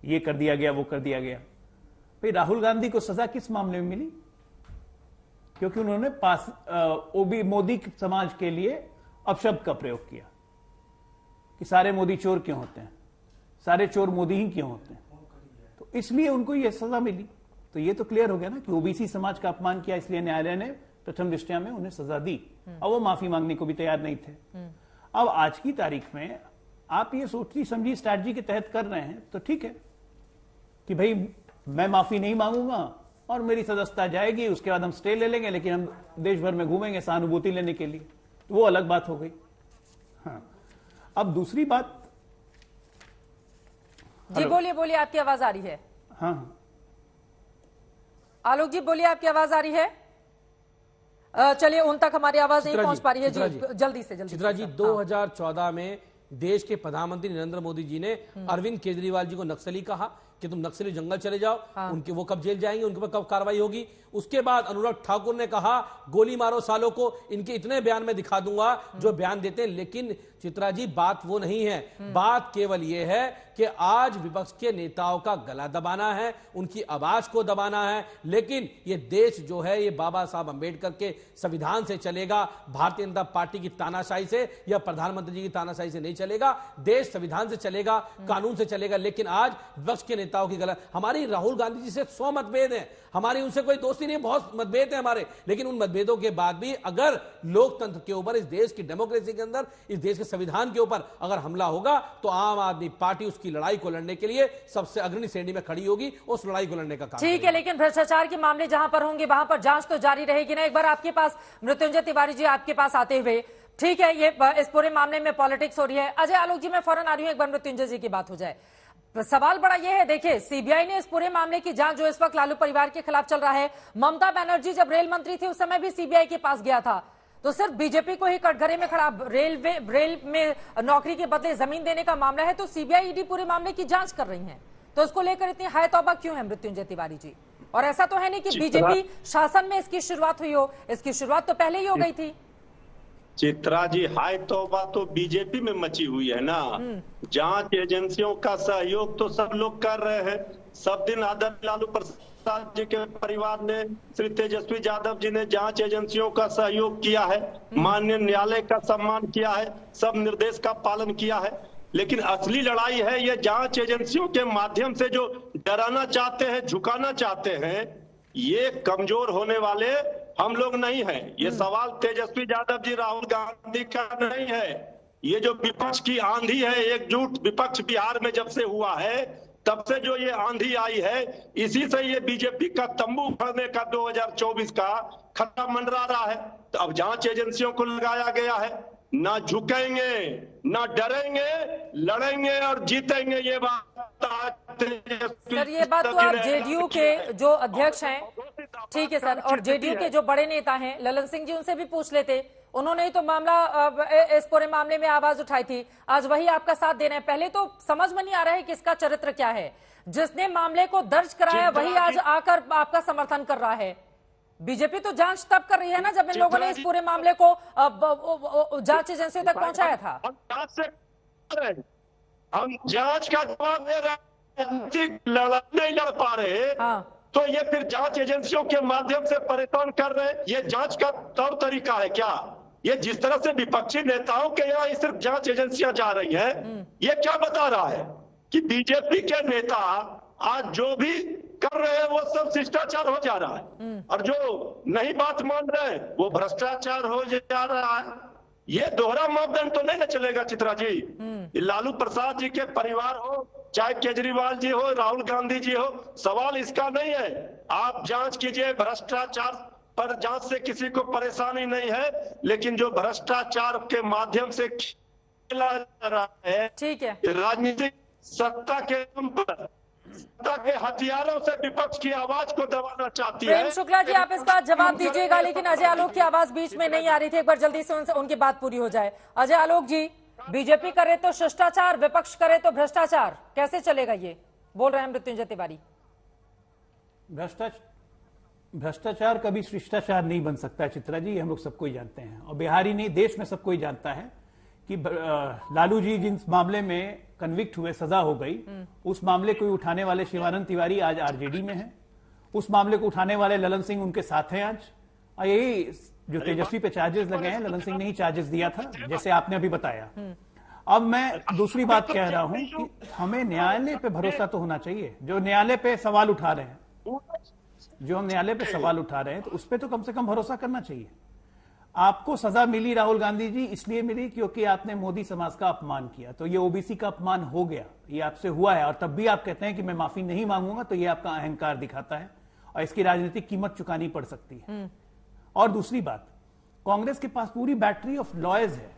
ये कर दिया गया, वो कर दिया गया। भाई राहुल गांधी को सजा किस मामले में मिली? क्योंकि उन्होंने ओबी मोदी समाज के लिए अपशब्द का प्रयोग किया कि सारे मोदी चोर क्यों होते हैं, सारे चोर मोदी ही क्यों होते हैं, तो इसलिए उनको यह सजा मिली। तो ये तो क्लियर हो गया ना कि ओबीसी समाज का अपमान किया, इसलिए न्यायालय ने प्रथम दृष्टया में उन्हें सजा दी। अब वो माफी मांगने को भी तैयार नहीं थे। अब आज की तारीख में आप ये सोची समझी स्ट्रैटेजी के तहत कर रहे हैं तो ठीक है कि भाई मैं माफी नहीं मांगूंगा और मेरी सदस्यता जाएगी, उसके बाद हम स्टे ले लेंगे, लेकिन हम देश भर में घूमेंगे सहानुभूति लेने के लिए, तो वो अलग बात हो गई। हाँ, अब दूसरी बात।
जी बोलिए बोलिए, आपकी आवाज आ रही है।
हाँ,
आलोक जी बोलिए, आपकी आवाज आ रही है? चलिए, उन तक हमारी आवाज नहीं पहुंच पा रही है जी, जल्दी से
चित्रा जी 2014 में देश के प्रधानमंत्री नरेंद्र मोदी जी ने अरविंद केजरीवाल जी को नक्सली कहा कि तुम नक्सली जंगल चले जाओ, उनके वो कब जेल जाएंगे, उनके पर कब कार्रवाई होगी। उसके बाद अनुराग ठाकुर ने कहा गोली मारो सालों को, इनके इतने बयान में दिखा दूंगा जो बयान देते हैं। लेकिन चित्रा जी बात वो नहीं है, बात केवल ये है कि आज विपक्ष के नेताओं का गला दबाना है, उनकी आवाज को दबाना है। लेकिन ये देश जो है ये बाबा साहब अंबेडकर के संविधान से चलेगा, भारतीय जनता पार्टी की तानाशाही से या प्रधानमंत्री जी की तानाशाही से नहीं चलेगा। देश संविधान से चलेगा, कानून से चलेगा। लेकिन आज विपक्ष के नेताओं की गलत, हमारी राहुल गांधी जी से 100 मतभेद है, हमारी उनसे कोई दोस्ती नहीं, बहुत मतभेद है हमारे। लेकिन उन मतभेदों के बाद भी अगर लोकतंत्र के ऊपर, इस देश की डेमोक्रेसी के अंदर, इस देश के संविधान के ऊपर अगर हमला होगा तो आम आदमी पार्टी उसकी लड़ाई को लड़ने के लिए सबसे अग्रणी श्रेणी में खड़ी होगी, उस लड़ाई को लड़ने का काम
ठीक है। लेकिन भ्रष्टाचार के मामले जहां पर होंगे वहां पर जांच तो जारी रहेगी ना। एक बार आपके पास मृत्युंजय तिवारी जी, आपके पास आते हुए, ठीक है, ये इस पूरे मामले में पॉलिटिक्स हो रही है। अजय आलोक जी, मैं फौरन आ रही हूं, एक बार मृत्युंजय जी की बात हो जाए। सवाल बड़ा यह है, देखिए सीबीआई ने इस पूरे मामले की जांच जो इस वक्त लालू परिवार के खिलाफ चल रहा है, ममता बनर्जी जब रेल मंत्री थी उस समय भी सीबीआई के पास गया था, तो सिर्फ बीजेपी को ही कटघरे में खड़ा, रेल में नौकरी के बदले जमीन देने का मामला है, तो सीबीआई ईडी पूरे मामले की जांच कर रही है। तो इसको लेकर इतनी हाय तौबा क्यों है मृत्युंजय तिवारी जी? और ऐसा तो है नहीं कि बीजेपी शासन में इसकी शुरुआत हुई हो, इसकी शुरुआत तो पहले ही हो गई थी।
चित्रा जी, हाय तौबा तो बीजेपी में मची हुई है ना। जांच एजेंसियों का सहयोग तो सब लोग कर रहे हैं। सब दिन आदरणीय लालू प्रसाद जी के परिवार ने, श्री तेजस्वी यादव जी ने जांच एजेंसियों का सहयोग किया है, माननीय न्यायालय का सम्मान किया है, सब निर्देश का पालन किया है। लेकिन असली लड़ाई है ये जांच एजेंसियों के माध्यम से जो डराना चाहते हैं, झुकाना चाहते हैं, ये कमजोर होने वाले हम लोग नहीं हैं। ये सवाल तेजस्वी यादव जी, राहुल गांधी का नहीं है। ये जो विपक्ष की आंधी है, एकजुट विपक्ष बिहार में जब से हुआ है तब से जो ये आंधी आई है, इसी से ये बीजेपी का तंबू भरने का 2024 का खतरा मंडरा रहा है। तो अब जांच एजेंसियों को लगाया गया है, ना झुकेंगे, ना डरेंगे, लड़ेंगे और जीतेंगे। ये बात
सर, ये बात तो आप जेडीयू के जो अध्यक्ष हैं, ठीक है सर, और जेडीयू के जो बड़े नेता हैं ललन सिंह जी, उनसे भी पूछ लेते, उन्होंने ही तो मामला, इस पूरे मामले में आवाज उठाई थी। आज वही आपका साथ दे रहे हैं। पहले तो समझ में नहीं आ रहा है कि इसका चरित्र क्या है। जिसने मामले को दर्ज कराया वही आज आकर आपका समर्थन कर रहा है। बीजेपी तो जांच तब कर रही है ना जब इन लोगों ने इस पूरे मामले को जांच एजेंसियों तक पहुंचाया था।
हम जांच का जवाब दे रहे हैं, नहीं लड़ पा रहे।
हाँ।
तो ये फिर जांच एजेंसियों के माध्यम से परेशान कर रहे हैं। ये जांच का तौर तरीका है क्या? ये जिस तरह से विपक्षी नेताओं के यहाँ सिर्फ जांच एजेंसियां जा रही हैं, ये क्या बता रहा है कि बीजेपी के नेता आज जो भी कर रहे हैं वो सब शिष्टाचार हो जा रहा है, और जो नहीं बात मान रहे हैं वो भ्रष्टाचार हो जा रहा है। ये दोहरा मापदंड तो नहीं ना चलेगा चित्रा जी। लालू प्रसाद जी के परिवार हो, चाहे केजरीवाल जी हो, राहुल गांधी जी हो, सवाल इसका नहीं है। आप जांच कीजिए, भ्रष्टाचार पर जांच से किसी को परेशानी नहीं है, लेकिन जो भ्रष्टाचार के माध्यम से खेला जा रहा है,
ठीक है,
राजनीतिक सत्ता के सत्ता के हथियारों से विपक्ष की आवाज को दबाना चाहती है।
प्रेम शुक्ला जी, आप इसका जवाब दीजिएगा, लेकिन अजय आलोक की आवाज बीच में नहीं आ रही थी। एक बार जल्दी से उनकी बात पूरी हो जाए। अजय आलोक जी, बीजेपी करे तो शिष्टाचार, विपक्ष करे तो भ्रष्टाचार, कैसे चलेगा ये? बोल रहे हैं मृत्युंजय तिवारी।
भ्रष्टाचार कभी शिष्टाचार नहीं बन सकता चित्रा जी, हम लोग सबको ही जानते हैं, और बिहारी नहीं देश में सबको ही जानता है कि लालू जी जिस मामले में कन्विक्ट हुए, सजा हो गई, उस मामले को उठाने वाले शिवानंद तिवारी आज आरजेडी में हैं। उस मामले को उठाने वाले ललन सिंह उनके साथ हैं आज। और यही जो तेजस्वी पे चार्जेस लगे हैं, ललन सिंह ने ही चार्जेस दिया था, जैसे आपने अभी बताया। अब मैं दूसरी बात कह रहा हूं कि हमें न्यायालय पे भरोसा तो होना चाहिए। जो न्यायालय पे सवाल उठा रहे हैं, तो उस पर तो कम से कम भरोसा करना चाहिए। आपको सजा मिली राहुल गांधी जी, इसलिए मिली क्योंकि आपने मोदी समाज का अपमान किया, तो ये ओबीसी का अपमान हो गया, ये आपसे हुआ है। और तब भी आप कहते हैं कि मैं माफी नहीं मांगूंगा, तो ये आपका अहंकार दिखाता है और इसकी राजनीतिक कीमत चुकानी पड़ सकती है। और दूसरी बात, कांग्रेस के पास पूरी बैटरी ऑफ लॉयर्स है।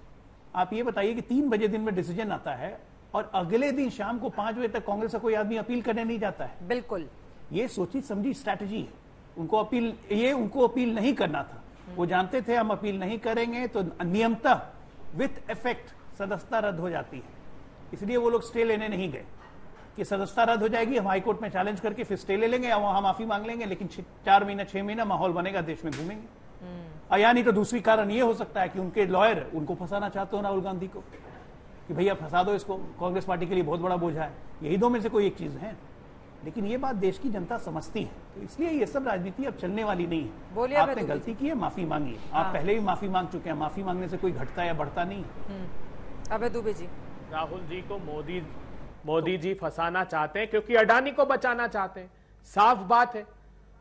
आप ये बताइए कि 3 बजे दिन में डिसीजन आता है और अगले दिन शाम को 5 बजे तक कांग्रेस का कोई आदमी अपील करने नहीं जाता है।
बिल्कुल,
ये सोची समझी स्ट्रैटेजी है। उनको अपील नहीं करना था। वो जानते थे हम अपील नहीं करेंगे तो नियमतः विथ इफेक्ट सदस्यता रद्द हो जाती है, इसलिए वो लोग स्टे लेने नहीं गए कि सदस्यता रद्द हो जाएगी, हम हाईकोर्ट में चैलेंज करके फिर स्टे ले लेंगे या वहां माफी मांग लेंगे, लेकिन 4 महीना 6 महीना माहौल बनेगा, देश में घूमेंगे। या नहीं तो दूसरी कारण ये हो सकता है कि उनके लॉयर उनको फंसाना चाहते हो राहुल गांधी को कि भैया फंसा दो इसको, कांग्रेस पार्टी के लिए बहुत बड़ा बोझा है। यही दो में से कोई एक चीज है, लेकिन ये बात देश की जनता समझती है, तो इसलिए ये सब राजनीति अब चलने वाली नहीं है। आपने गलती की है, माफी मांगी, आप पहले भी माफी मांग चुके हैं, माफी मांगने से कोई घटता या बढ़ता नहीं है।
अभय दुबे जी,
राहुल जी को मोदी जी फंसाना चाहते हैं क्योंकि अडानी को बचाना चाहते हैं, साफ बात है।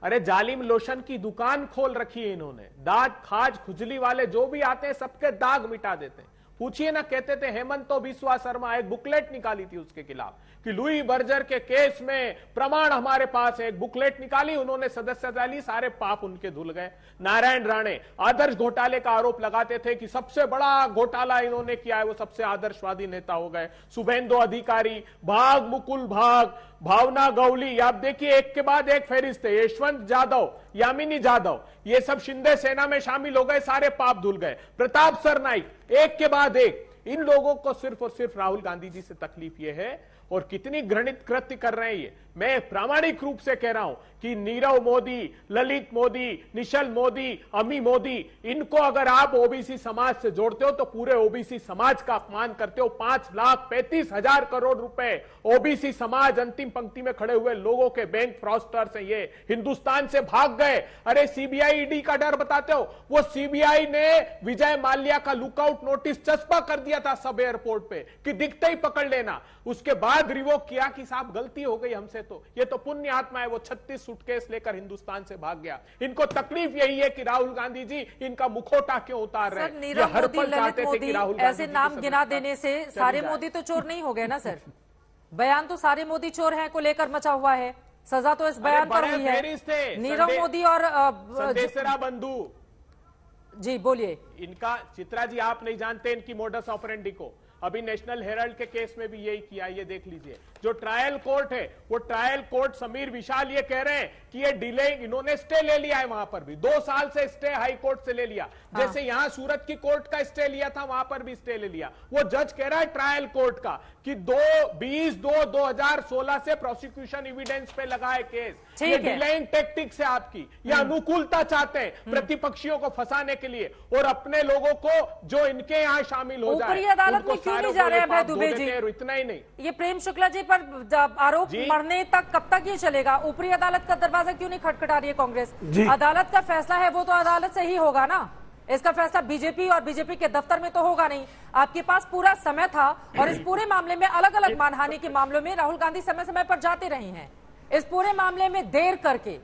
अरे जालिम लोशन की दुकान खोल रखी है इन्होंने, दाग खाज खुजली वाले जो भी आते हैं सबके दाग मिटा देते हैं। पूछिए ना, कहते थे हेमंत बिस्वा शर्मा, एक बुकलेट निकाली थी उसके खिलाफ कि लुई बर्जर के केस में प्रमाण हमारे पास है, एक बुकलेट निकाली, उन्होंने सदस्यता ली, सारे पाप उनके धुल गए। नारायण राणे आदर्श घोटाले का आरोप लगाते थे कि सबसे बड़ा घोटाला इन्होंने किया है, वो सबसे आदर्शवादी नेता हो गए। शुभेंदु अधिकारी, भाग मुकुल भाग, भावना गौली, आप देखिए एक के बाद एक फहरिस्त है, यशवंत जाधव, यामिनी जाधव, ये सब शिंदे सेना में शामिल हो गए, सारे पाप धुल गए। प्रताप सरनाइक, एक के बाद एक। इन लोगों को सिर्फ और सिर्फ राहुल गांधी जी से तकलीफ ये है, और कितनी घृणित कृत्य कर रहे हैं ये। मैं प्रामाणिक रूप से कह रहा हूं कि नीरव मोदी, ललित मोदी, निशल मोदी, अमी मोदी, इनको अगर आप ओबीसी समाज से जोड़ते हो तो पूरे ओबीसी समाज का अपमान करते हो। 5,35,000 करोड़ रुपए ओबीसी समाज, अंतिम पंक्ति में खड़े हुए लोगों के बैंक फ्रॉस्टर्स हैं ये, हिंदुस्तान से भाग गए। अरे सीबीआई ईडी का डर बताते हो, वो सीबीआई ने विजय माल्या का लुकआउट नोटिस चस्पा कर दिया था सब एयरपोर्ट पे कि दिखते ही पकड़ लेना, उसके बाद रिवोक किया कि साहब गलती हो गई हमसे, तो ये तो पुण्य आत्मा है, वो 36 सूटकेस लेकर हिंदुस्तान से भाग गया। इनको तकलीफ यही है कि राहुल गांधी जी इनका मुखौटा क्यों उतार रहे हैं।
नीरव मोदी, ललित मोदी, ऐसे नाम गिना देने से सारे मोदी तो चोर नहीं हो गए ना सर। बयान तो सारे मोदी चोर हैं को लेकर मचा हुआ है, सजा तो इस बयान पर हुई है। नीरव मोदी और
संदेशरा बंधु
जी, बोलिए।
इनका, चित्रा जी आप नहीं जानते इनकी मोडस ऑपरेंडी को, अभी नेशनल हेराल्ड के केस में भी यही किया, ये देख लीजिए। जो ट्रायल कोर्ट है, वो ट्रायल कोर्ट, समीर विशाल ये कह रहे हैं कि ये डिले, इन्होंने स्टे ले लिया है वहां पर भी, 2 साल से स्टे हाई कोर्ट से ले लिया। जैसे यहां सूरत की कोर्ट का स्टे लिया था, वहां पर भी स्टे ले लिया। वो जज कह रहा है ट्रायल कोर्ट का कि 2016 से प्रोसिक्यूशन एविडेंस पे लगा है केस। ये डिलेइंग टेक्टिक्स है आपकी, ये अनुकूलता चाहते हैं प्रतिपक्षियों को फंसाने के लिए और अपने लोगों को जो इनके यहाँ शामिल हो जाए।
ऊपरी अदालत में क्यों नहीं जा रहे हैं अभय दुबे जी?
इतना ही नहीं,
ये प्रेम शुक्ला जी पर आरोप मरने तक कब तक ये चलेगा? ऊपरी अदालत का दरवाजा क्यों नहीं खटखटा रही है कांग्रेस? अदालत का फैसला है वो तो अदालत से ही होगा ना, इसका फैसला बीजेपी और बीजेपी के दफ्तर में तो होगा नहीं। आपके पास पूरा समय था और इस पूरे मामले में अलग अलग मानहानि के मामलों में राहुल गांधी समय समय पर जाते रहे हैं। इस पूरे मामले में देर करके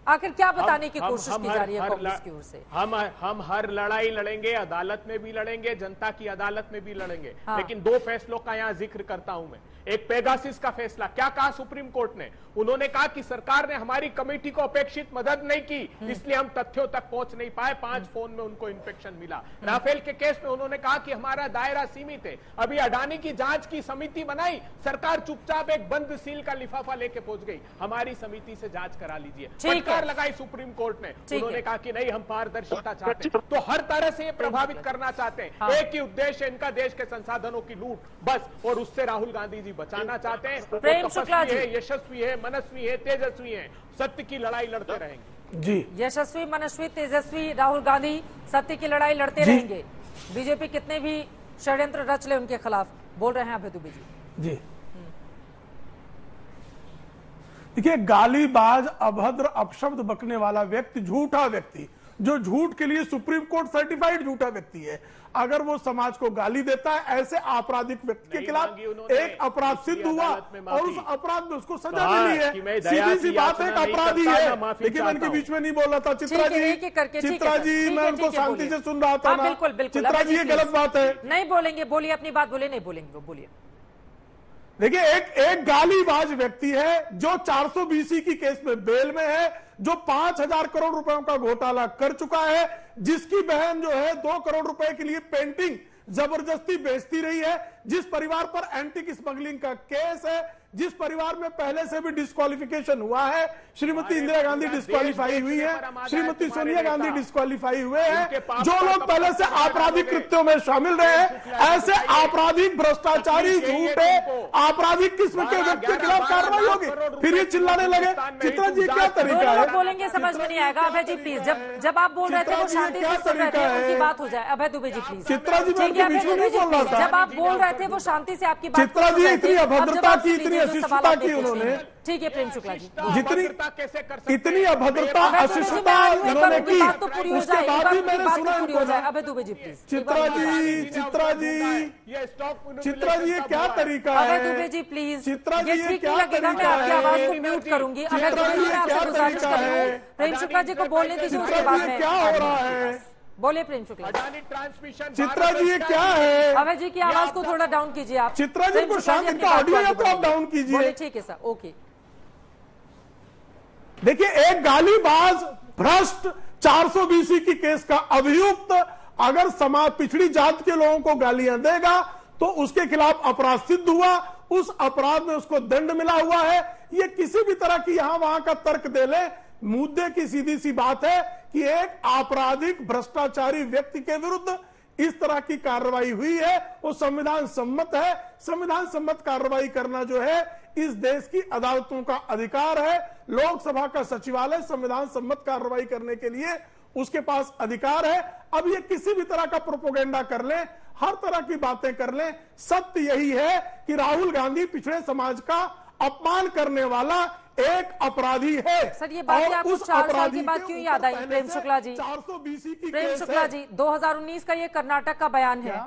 आखिर क्या बताने की कोशिश की जा रही है कांग्रेस की ओर से?
हम हर लड़ाई लड़ेंगे, अदालत में भी लड़ेंगे, जनता की अदालत में भी लड़ेंगे। लेकिन 2 फैसलों का यहाँ जिक्र करता हूं मैं। एक पेगासिस का फैसला, क्या कहा सुप्रीम कोर्ट ने? उन्होंने कहा कि सरकार ने हमारी कमेटी को अपेक्षित मदद नहीं की, इसलिए हम तथ्यों तक पहुंच नहीं पाए, 5 फोन में उनको इंफेक्शन मिला। राफेल के केस में उन्होंने कहा कि हमारा दायरा सीमित है। अभी अडानी की जांच की समिति बनाई, सरकार चुपचाप एक बंद सील का लिफाफा लेके पहुंच गई, हमारी समिति से जांच करा लीजिए। फटकार लगाई सुप्रीम कोर्ट ने, उन्होंने कहा कि नहीं हम पारदर्शिता चाहते हैं। तो हर तरह से ये प्रभावित करना चाहते हैं। एक ही उद्देश्य इनका, देश के संसाधनों की लूट, बस, और उससे राहुल गांधी जी बचाना चाहते हैं।
प्रेम शुक्ला जी,
यशस्वी है, मनस्वी है, तेजस्वी है, सत्य की लड़ाई लड़ते रहेंगे
जी।
यशस्वी, मनस्वी, तेजस्वी राहुल गांधी सत्य की लड़ाई लड़ते रहेंगे। बीजेपी कितने भी षड्यंत्र रच ले उनके खिलाफ, बोल रहे हैं अभय दुबे जी।
देखिए, गालीबाज, अभद्र, अपशब्द बकने वाला व्यक्ति, झूठा व्यक्ति, जो झूठ के लिए सुप्रीम कोर्ट सर्टिफाइड झूठा व्यक्ति है, अगर वो समाज को गाली देता है, ऐसे आपराधिक व्यक्ति के खिलाफ एक अपराध सिद्ध हुआ और उस अपराध में उसको सजा मिली है। सीधी सी बात है, अपराधी है। लेकिन मैं इनके बीच में नहीं बोल रहा था। चित्रा जी, मैं उनको शांति से सुन रहा था ना। चित्रा जी, ये गलत बात है।
नहीं बोलेंगे, बोलिए अपनी बात, बोले नहीं बोलेंगे, बोलिए।
देखिए, एक गालीबाज व्यक्ति है जो 420 की केस में बेल में है, जो 5,000 करोड़ रुपयों का घोटाला कर चुका है, जिसकी बहन जो है 2 करोड़ रुपए के लिए पेंटिंग जबरदस्ती बेचती रही है, जिस परिवार पर एंटी स्मगलिंग का केस है, जिस परिवार में पहले से भी डिस्क्वालिफिकेशन हुआ है, श्रीमती इंदिरा गांधी डिस्क्वालीफाई हुई है, श्रीमती सोनिया गांधी डिस्क्वालीफाई हुए हैं, जो लोग पहले से आपराधिक कृत्यों में शामिल रहे हैं, ऐसे आपराधिक भ्रष्टाचारी झूठे आपराधिक किस्म के व्यक्ति के खिलाफ कार्रवाई होगी। फिर ये चिल्लाने लगे। चित्रा जी क्या तरीका है?
बोलेंगे समझ में नहीं आएगा। अभय जी प्लीज, जब आप बोल रहे थे वो शांति से सुन रहे थे, उनकी बात हो जाए। अभय दुबे जी प्लीज।
चित्रा जी मैं बीच में नहीं बोल रहा था।
जब आप बोल रहे थे वो शांति से आपकी बात।
चित्रा जी इतनी अभद्रता की, इतनी अशिष्टता की उन्होंने,
ठीक है प्रेम शुक्ला जी,
जितनी इतनी अभद्रता अशिष्टता इन्होंने की,
तो पूरी हो
उसके
जाए,
बाद भी मैंने सुना
पूरी हो जाए। अभय दुबे जी प्लीज।
चित्रा जी ये क्या तरीका है?
अभय दुबे जी प्लीज।
चित्रा जी
ये
ये
ठीक
क्या
नहीं लगेगा, मैं आपकी आवाज को म्यूट करूंगी। अभय दुबे जी, मैं आपसे गुजारिश कर रही हूँ, प्रेम शुक्ला जी को बोलने दीजिए, उसके बाद में
क्या हो रहा है?
बोले प्रेम शुक्ला।
चित्रा जी ये क्या है?
अभय जी की आवाज को थोड़ा डाउन कीजिए आप।
चित्रा जी को शांत, इनका ऑडियो या तो आप डाउन कीजिए।
ठीक है सर, ओके।
देखिए, एक गालीबाज भ्रष्ट 420 की केस का अभियुक्त अगर समाज पिछड़ी जात के लोगों को गालियां देगा तो उसके खिलाफ अपराध सिद्ध हुआ, उस अपराध में उसको दंड मिला हुआ है। ये किसी भी तरह की यहां वहां का तर्क दे ले, मुद्दे की सीधी सी बात है कि एक आपराधिक भ्रष्टाचारी व्यक्ति के विरुद्ध इस तरह की कार्रवाई हुई है, वो संविधान सम्मत है। संविधान सम्मत कार्रवाई करना जो है इस देश की अदालतों का अधिकार है। लोकसभा का सचिवालय संविधान सम्मत कार्रवाई करने के लिए उसके पास अधिकार है। अब ये किसी भी तरह का प्रोपोगेंडा कर ले, हर तरह की बातें कर ले, सत्य यही है कि राहुल गांधी पिछड़े समाज का अपमान करने वाला एक अपराधी है।
सर ये बात आपको 4 साल की बात क्यों याद आई प्रेम शुक्ला जी?
420 की
प्रेम शुक्ला जी, 2019 का ये कर्नाटक का बयान है,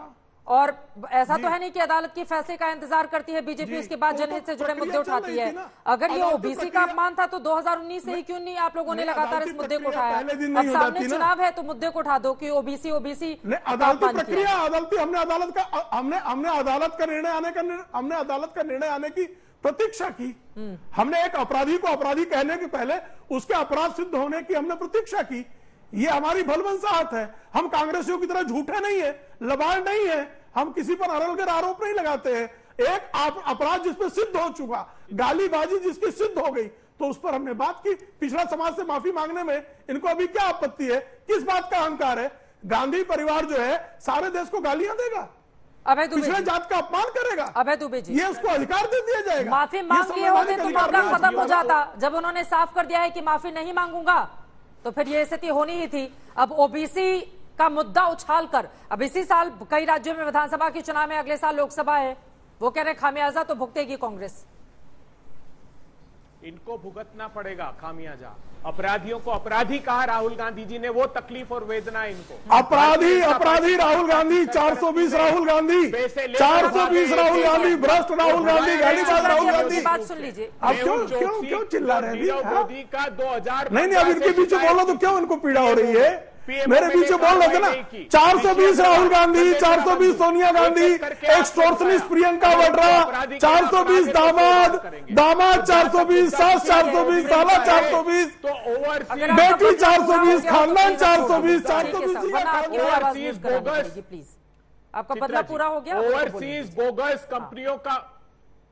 और ऐसा तो है नहीं कि अदालत के फैसले का इंतजार करती है बीजेपी, उसके बाद जनहित से जुड़े मुद्दे उठाती है। अगर ये ओबीसी का अपमान था तो 2019 से ही क्यों नहीं आप लोगों ने लगातार इस मुद्दे को उठाया? अब सामने चुनाव है तो मुद्दे को उठा दो कि ओबीसी
अदालती प्रक्रिया, हमने अदालत का निर्णय आने की प्रतीक्षा की। हमने एक अपराधी को अपराधी कहने के पहले उसके अपराध सिद्ध होने की हमने प्रतीक्षा की। ये हमारी भलवंसाहत है। हम कांग्रेसियों की तरह झूठे नहीं है, लबाड़ नहीं है, हम किसी पर अरलकर आरोप नहीं लगाते हैं। एक अपराध जिसपे सिद्ध हो चुका, गालीबाजी जिसकी सिद्ध हो गई, तो उस पर हमने बात की। पिछड़ा समाज से माफी मांगने में इनको अभी क्या आपत्ति है? किस बात का अहंकार है? गांधी परिवार जो है सारे देश को गालियां देगा,
अभय दुबे
पिछड़े जात का अपमान करेगा।
अभय दुबे जी,
ये उसको अधिकार दे दिया जाएगा।
माफी मांग लिए होते तो मामला खत्म हो जाता। जब उन्होंने साफ कर दिया है कि माफी नहीं मांगूंगा तो फिर ये स्थिति होनी ही थी। अब ओबीसी का मुद्दा उछाल कर, अब इसी साल कई राज्यों में विधानसभा के चुनाव में, अगले साल लोकसभा है, वो कह रहे खामियाजा तो भुगतेगी कांग्रेस।
इनको भुगतना पड़ेगा खामियाजा। अपराधियों को अपराधी कहा राहुल गांधी जी ने, वो तकलीफ और वेदना इनको।
अपराधी राहुल गांधी, 420 राहुल गांधी, 420 राहुल गांधी, भ्रष्ट राहुल गांधी, गालीबाज राहुल गांधी।
बात सुन लीजिए।
अब क्यों चिल्ला रहे हैं?
मोदी का 2000
नहीं, अब इनके पीछे बोलो तो क्यों इनको पीड़ा हो रही है? मेरे पीछे बोल रहे थे ना, 420 राहुल गांधी, 420 सोनिया गांधी, एक्सटॉर्शनिस्ट प्रियंका वाड्रा, 420 दामाद 420 सास, 420 साला, 420 बेटी, 420 खानदान, 420
प्लीज आपका बदला पूरा हो गया।
ओवरसीज बोगस कंपनियों का,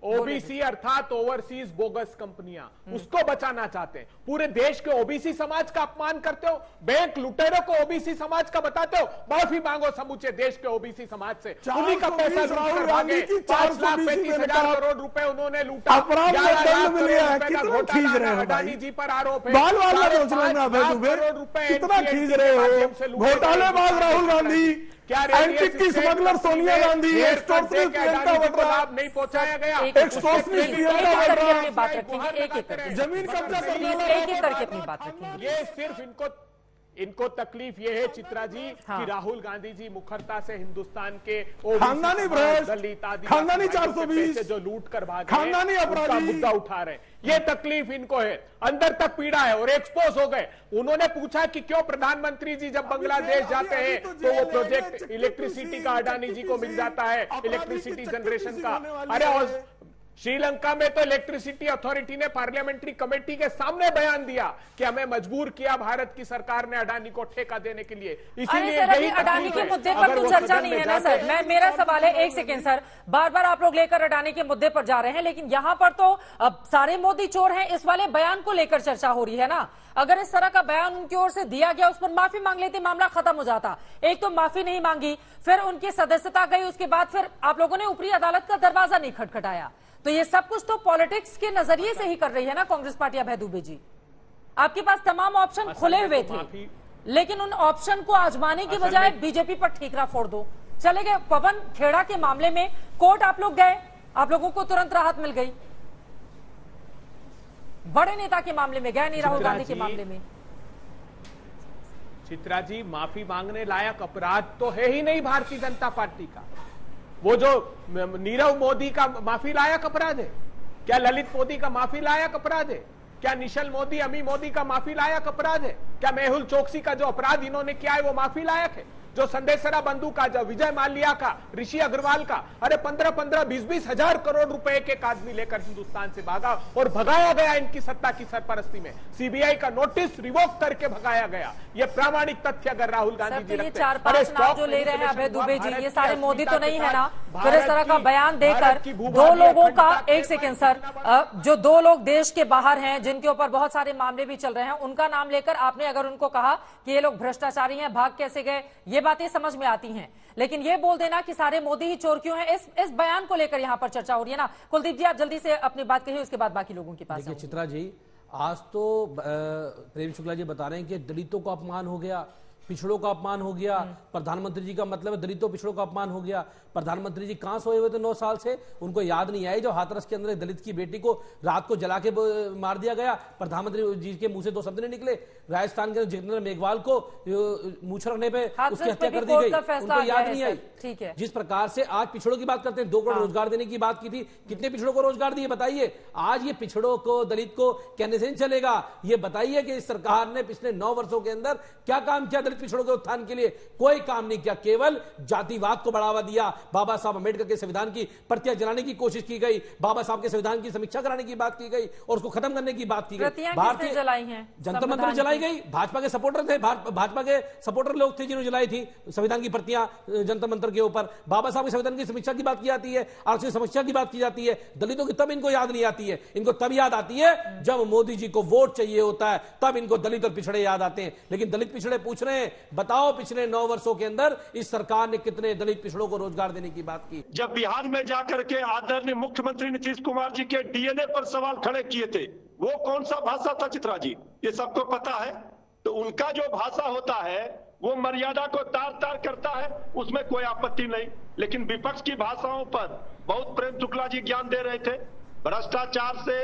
ओबीसी अर्थात ओवरसीज बोगस कंपनियां, उसको बचाना चाहते हैं। पूरे देश के ओबीसी समाज का अपमान करते हो, बैंक लुटेरों को ओबीसी समाज का बताते हो। माफी मांगो समूचे देश के ओबीसी समाज से, उन्हीं का पैसा
राहुल गांधी की
5,35,000 करोड़ रुपए उन्होंने लूटा।
अपराध में दंड मिल गया है, कितना खींच रहे हो
अडानी जी पर आरोप है,
बाल वाला करोड़ रुपए कितना खींच रहे हो? घोटालेबाज Rahul Gandhi, anti smuggler Sonia Gandhi, extortionist Priyanka Vadra,
लाभ नहीं पहुंचाया गया।
एक्सटॉर्शनिस्ट प्रियंका वाड्रा,
बात रखेंगे एक-एक करके,
जमीन कब्जा करने
एक-एक करके अपनी बात रखेंगे।
ये सिर्फ इनको तकलीफ ये है चित्रा जी कि राहुल गांधी जी मुखरता से हिंदुस्तान के
खानदानी भ्रष्ट, खानदानी 420
जो लूट कर भागे,
खानदानी अपराधी
मुद्दा उठा रहे, ये तकलीफ इनको है। अंदर तक पीड़ा है और एक्सपोज हो गए। उन्होंने पूछा कि क्यों प्रधानमंत्री जी जब बांग्लादेश जाते हैं तो वो प्रोजेक्ट इलेक्ट्रिसिटी का अडानी जी को मिल जाता है, इलेक्ट्रिसिटी जनरेशन का। अरे और श्रीलंका में तो इलेक्ट्रिसिटी अथॉरिटी ने पार्लियामेंट्री कमेटी के सामने बयान दिया कि हमें मजबूर किया भारत की सरकार ने अडानी को ठेका देने के लिए। इसीलिए
अडानी के मुद्दे पर तो चर्चा नहीं है ना सर। मेरा सवाल है, एक सेकेंड सर, बार बार आप लोग लेकर अडानी के मुद्दे पर जा रहे हैं, लेकिन यहाँ पर तो अब सारे मोदी चोर हैं इस वाले बयान को लेकर चर्चा हो रही है ना। अगर इस तरह का बयान उनकी ओर से दिया गया, उस पर माफी मांग लेते, मामला खत्म हो जाता। एक तो माफी नहीं मांगी, फिर उनकी सदस्यता गई, उसके बाद फिर आप लोगों ने ऊपरी अदालत का दरवाजा नहीं खटखटाया। तो ये सब कुछ तो पॉलिटिक्स के नजरिए से ही कर रही है ना कांग्रेस पार्टी। अभय दुबे जी, आपके पास तमाम ऑप्शन खुले हुए थे, लेकिन उन ऑप्शन को आजमाने की बजाय बीजेपी पर ठीकरा फोड़ दो चले गए। पवन खेड़ा के मामले में कोर्ट आप लोग गए, आप लोगों को तुरंत राहत मिल गई। बड़े नेता के मामले में गए नहीं, राहुल गांधी के मामले में।
चित्रा जी, माफी मांगने लायक अपराध तो है ही नहीं भारतीय जनता पार्टी का। वो जो नीरव मोदी का माफी लायक अपराध है क्या? ललित मोदी का माफी लायक अपराध है क्या? निशल मोदी, अमी मोदी का माफी लायक अपराध है क्या? मेहुल चोकसी का जो अपराध इन्होंने किया है वो माफी लायक है? जो संदेशरा बंधु का, जो विजय माल्या का, ऋषि अग्रवाल का, अरे 15-15, 20-20 हजार करोड़ रुपए एक आदमी लेकर हिंदुस्तान से भागा और भगाया गया इनकी सत्ता की सरपरस्ती में। सीबीआई का नोटिस रिवोक करके भगाया गया। ये प्रामाणिक तथ्य अगर राहुल गांधी जी
ये 4-5 नाम जो ले रहे हैं अभय दुबे जी, ये सारे मोदी तो नहीं है ना? फिर इस तरह का बयान देकर दो लोगों का, एक सेकेंड सर, जो दो लोग देश के बाहर हैं जिनके ऊपर बहुत सारे मामले भी चल रहे हैं, उनका नाम लेकर आपने अगर उनको कहा कि ये लोग भ्रष्टाचारी हैं, भाग कैसे गए, ये बातें समझ में आती हैं, लेकिन ये बोल देना कि सारे मोदी ही चोर क्यों हैं, इस बयान को लेकर यहां पर चर्चा हो रही है ना। कुलदीप जी, आप जल्दी से अपनी बात कहिए, उसके बाद बाकी लोगों के पास।
देखिए चित्रा जी, आज तो प्रेम शुक्ला जी बता रहे हैं कि दलितों का अपमान हो गया, पिछड़ों का अपमान हो गया। प्रधानमंत्री जी का मतलब है दलितों पिछड़ों का अपमान हो गया। प्रधानमंत्री जी कहां सोए हुए थे 9 साल से? उनको याद नहीं आई जो हाथरस के अंदर दलित की बेटी को रात को जला के मार दिया गया? प्रधानमंत्री जी के मुंह से 2 शब्द नहीं निकले। राजस्थान के जितेंद्र मेघवाल को मूछ रखने पे उसकी हत्या कर दी गई, उनको याद नहीं आई।
ठीक है,
जिस प्रकार से आज पिछड़ों की बात करते हैं, 2 करोड़ रोजगार देने की बात की थी, कितने पिछड़ों को रोजगार दिए बताइए? आज ये पिछड़ों को, दलित को कहने से नहीं चलेगा। ये बताइए कि इस सरकार ने पिछले 9 वर्षों के अंदर क्या काम किया दलित पिछड़ों के उत्थान के लिए? कोई काम नहीं किया, केवल जातिवाद को बढ़ावा दिया। बाबा साहब अम्बेडकर के संविधान की प्रतियां जलाने की कोशिश की गई, बाबा साहब के संविधान की समीक्षा कराने की बात की गई और उसको खत्म करने की बात की गई।
भारतीय जलाई हैं,
जंतर मंतर जलाई गई, भाजपा के सपोर्टर थे, भाजपा के सपोर्टर लोग थे जिन्होंने जलाई थी संविधान की प्रतियां जंतर मंतर के ऊपर। बाबा साहब के संविधान की समीक्षा की बात की जाती है, आरक्षण समीक्षा की बात की जाती है। दलितों की तब इनको याद नहीं आती है, इनको तब याद आती है जब मोदी जी को वोट चाहिए होता है, तब इनको दलित और पिछड़े याद आते हैं। लेकिन दलित पिछड़े पूछ रहे हैं, बताओ पिछले 9 वर्षों के अंदर इस सरकार ने कितने दलित पिछड़ों को रोजगार देने की बात की?
जब बिहार में जाकर के आदरणीय मुख्यमंत्री नीतीश कुमार जी के डीएनए पर सवाल खड़े किए थे, वो कौन सा भाषा था चित्रा जी? ये सबको पता है। तो उनका जो भाषा होता है वो मर्यादा को तार तार करता है, उसमें कोई आपत्ति नहीं। लेकिन विपक्ष की भाषाओं पर बहुत प्रेम शुक्ला जी ज्ञान दे रहे थे। भ्रष्टाचार से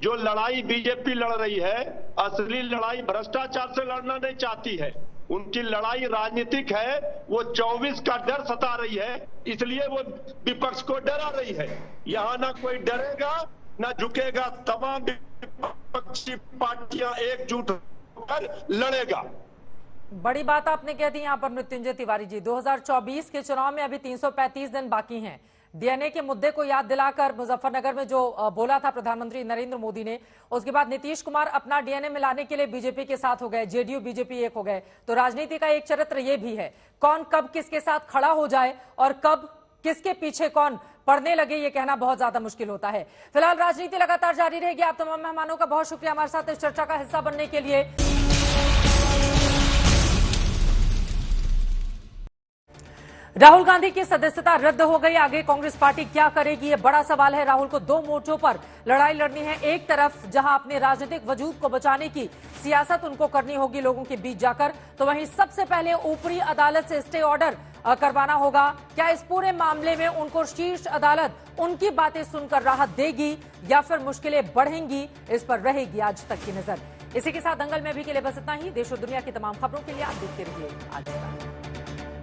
जो लड़ाई बीजेपी लड़ रही है, असली लड़ाई भ्रष्टाचार से लड़ना नहीं चाहती है, उनकी लड़ाई राजनीतिक है। वो 24 का डर सता रही है, इसलिए वो विपक्ष को डरा रही है। यहां ना कोई डरेगा ना झुकेगा, तमाम विपक्षी पार्टियां एकजुट होकर लड़ेगा।
बड़ी बात आपने कह दी यहां पर मृत्युंजय तिवारी जी। 2024 के चुनाव में अभी 335 दिन बाकी हैं। डीएनए के मुद्दे को याद दिलाकर मुजफ्फरनगर में जो बोला था प्रधानमंत्री नरेंद्र मोदी ने, उसके बाद नीतीश कुमार अपना डीएनए मिलाने के लिए बीजेपी के साथ हो गए, जेडीयू बीजेपी एक हो गए। तो राजनीति का एक चरित्र ये भी है, कौन कब किसके साथ खड़ा हो जाए और कब किसके पीछे कौन पड़ने लगे, ये कहना बहुत ज्यादा मुश्किल होता है। फिलहाल राजनीति लगातार जारी रहेगी। आप तमाम मेहमानों का बहुत शुक्रिया हमारे साथ इस चर्चा का हिस्सा बनने के लिए। राहुल गांधी की सदस्यता रद्द हो गई, आगे कांग्रेस पार्टी क्या करेगी, ये बड़ा सवाल है। राहुल को 2 मोर्चों पर लड़ाई लड़नी है। एक तरफ जहां अपने राजनीतिक वजूद को बचाने की सियासत उनको करनी होगी लोगों के बीच जाकर, तो वहीं सबसे पहले ऊपरी अदालत से स्टे ऑर्डर करवाना होगा। क्या इस पूरे मामले में उनको शीर्ष अदालत उनकी बातें सुनकर राहत देगी या फिर मुश्किलें बढ़ेंगी, इस पर रहेगी आज तक की नजर। इसी के साथ दंगल में अभी के लिए बस इतना ही। देश और दुनिया की तमाम खबरों के लिए आप देखते रहिए आज तक।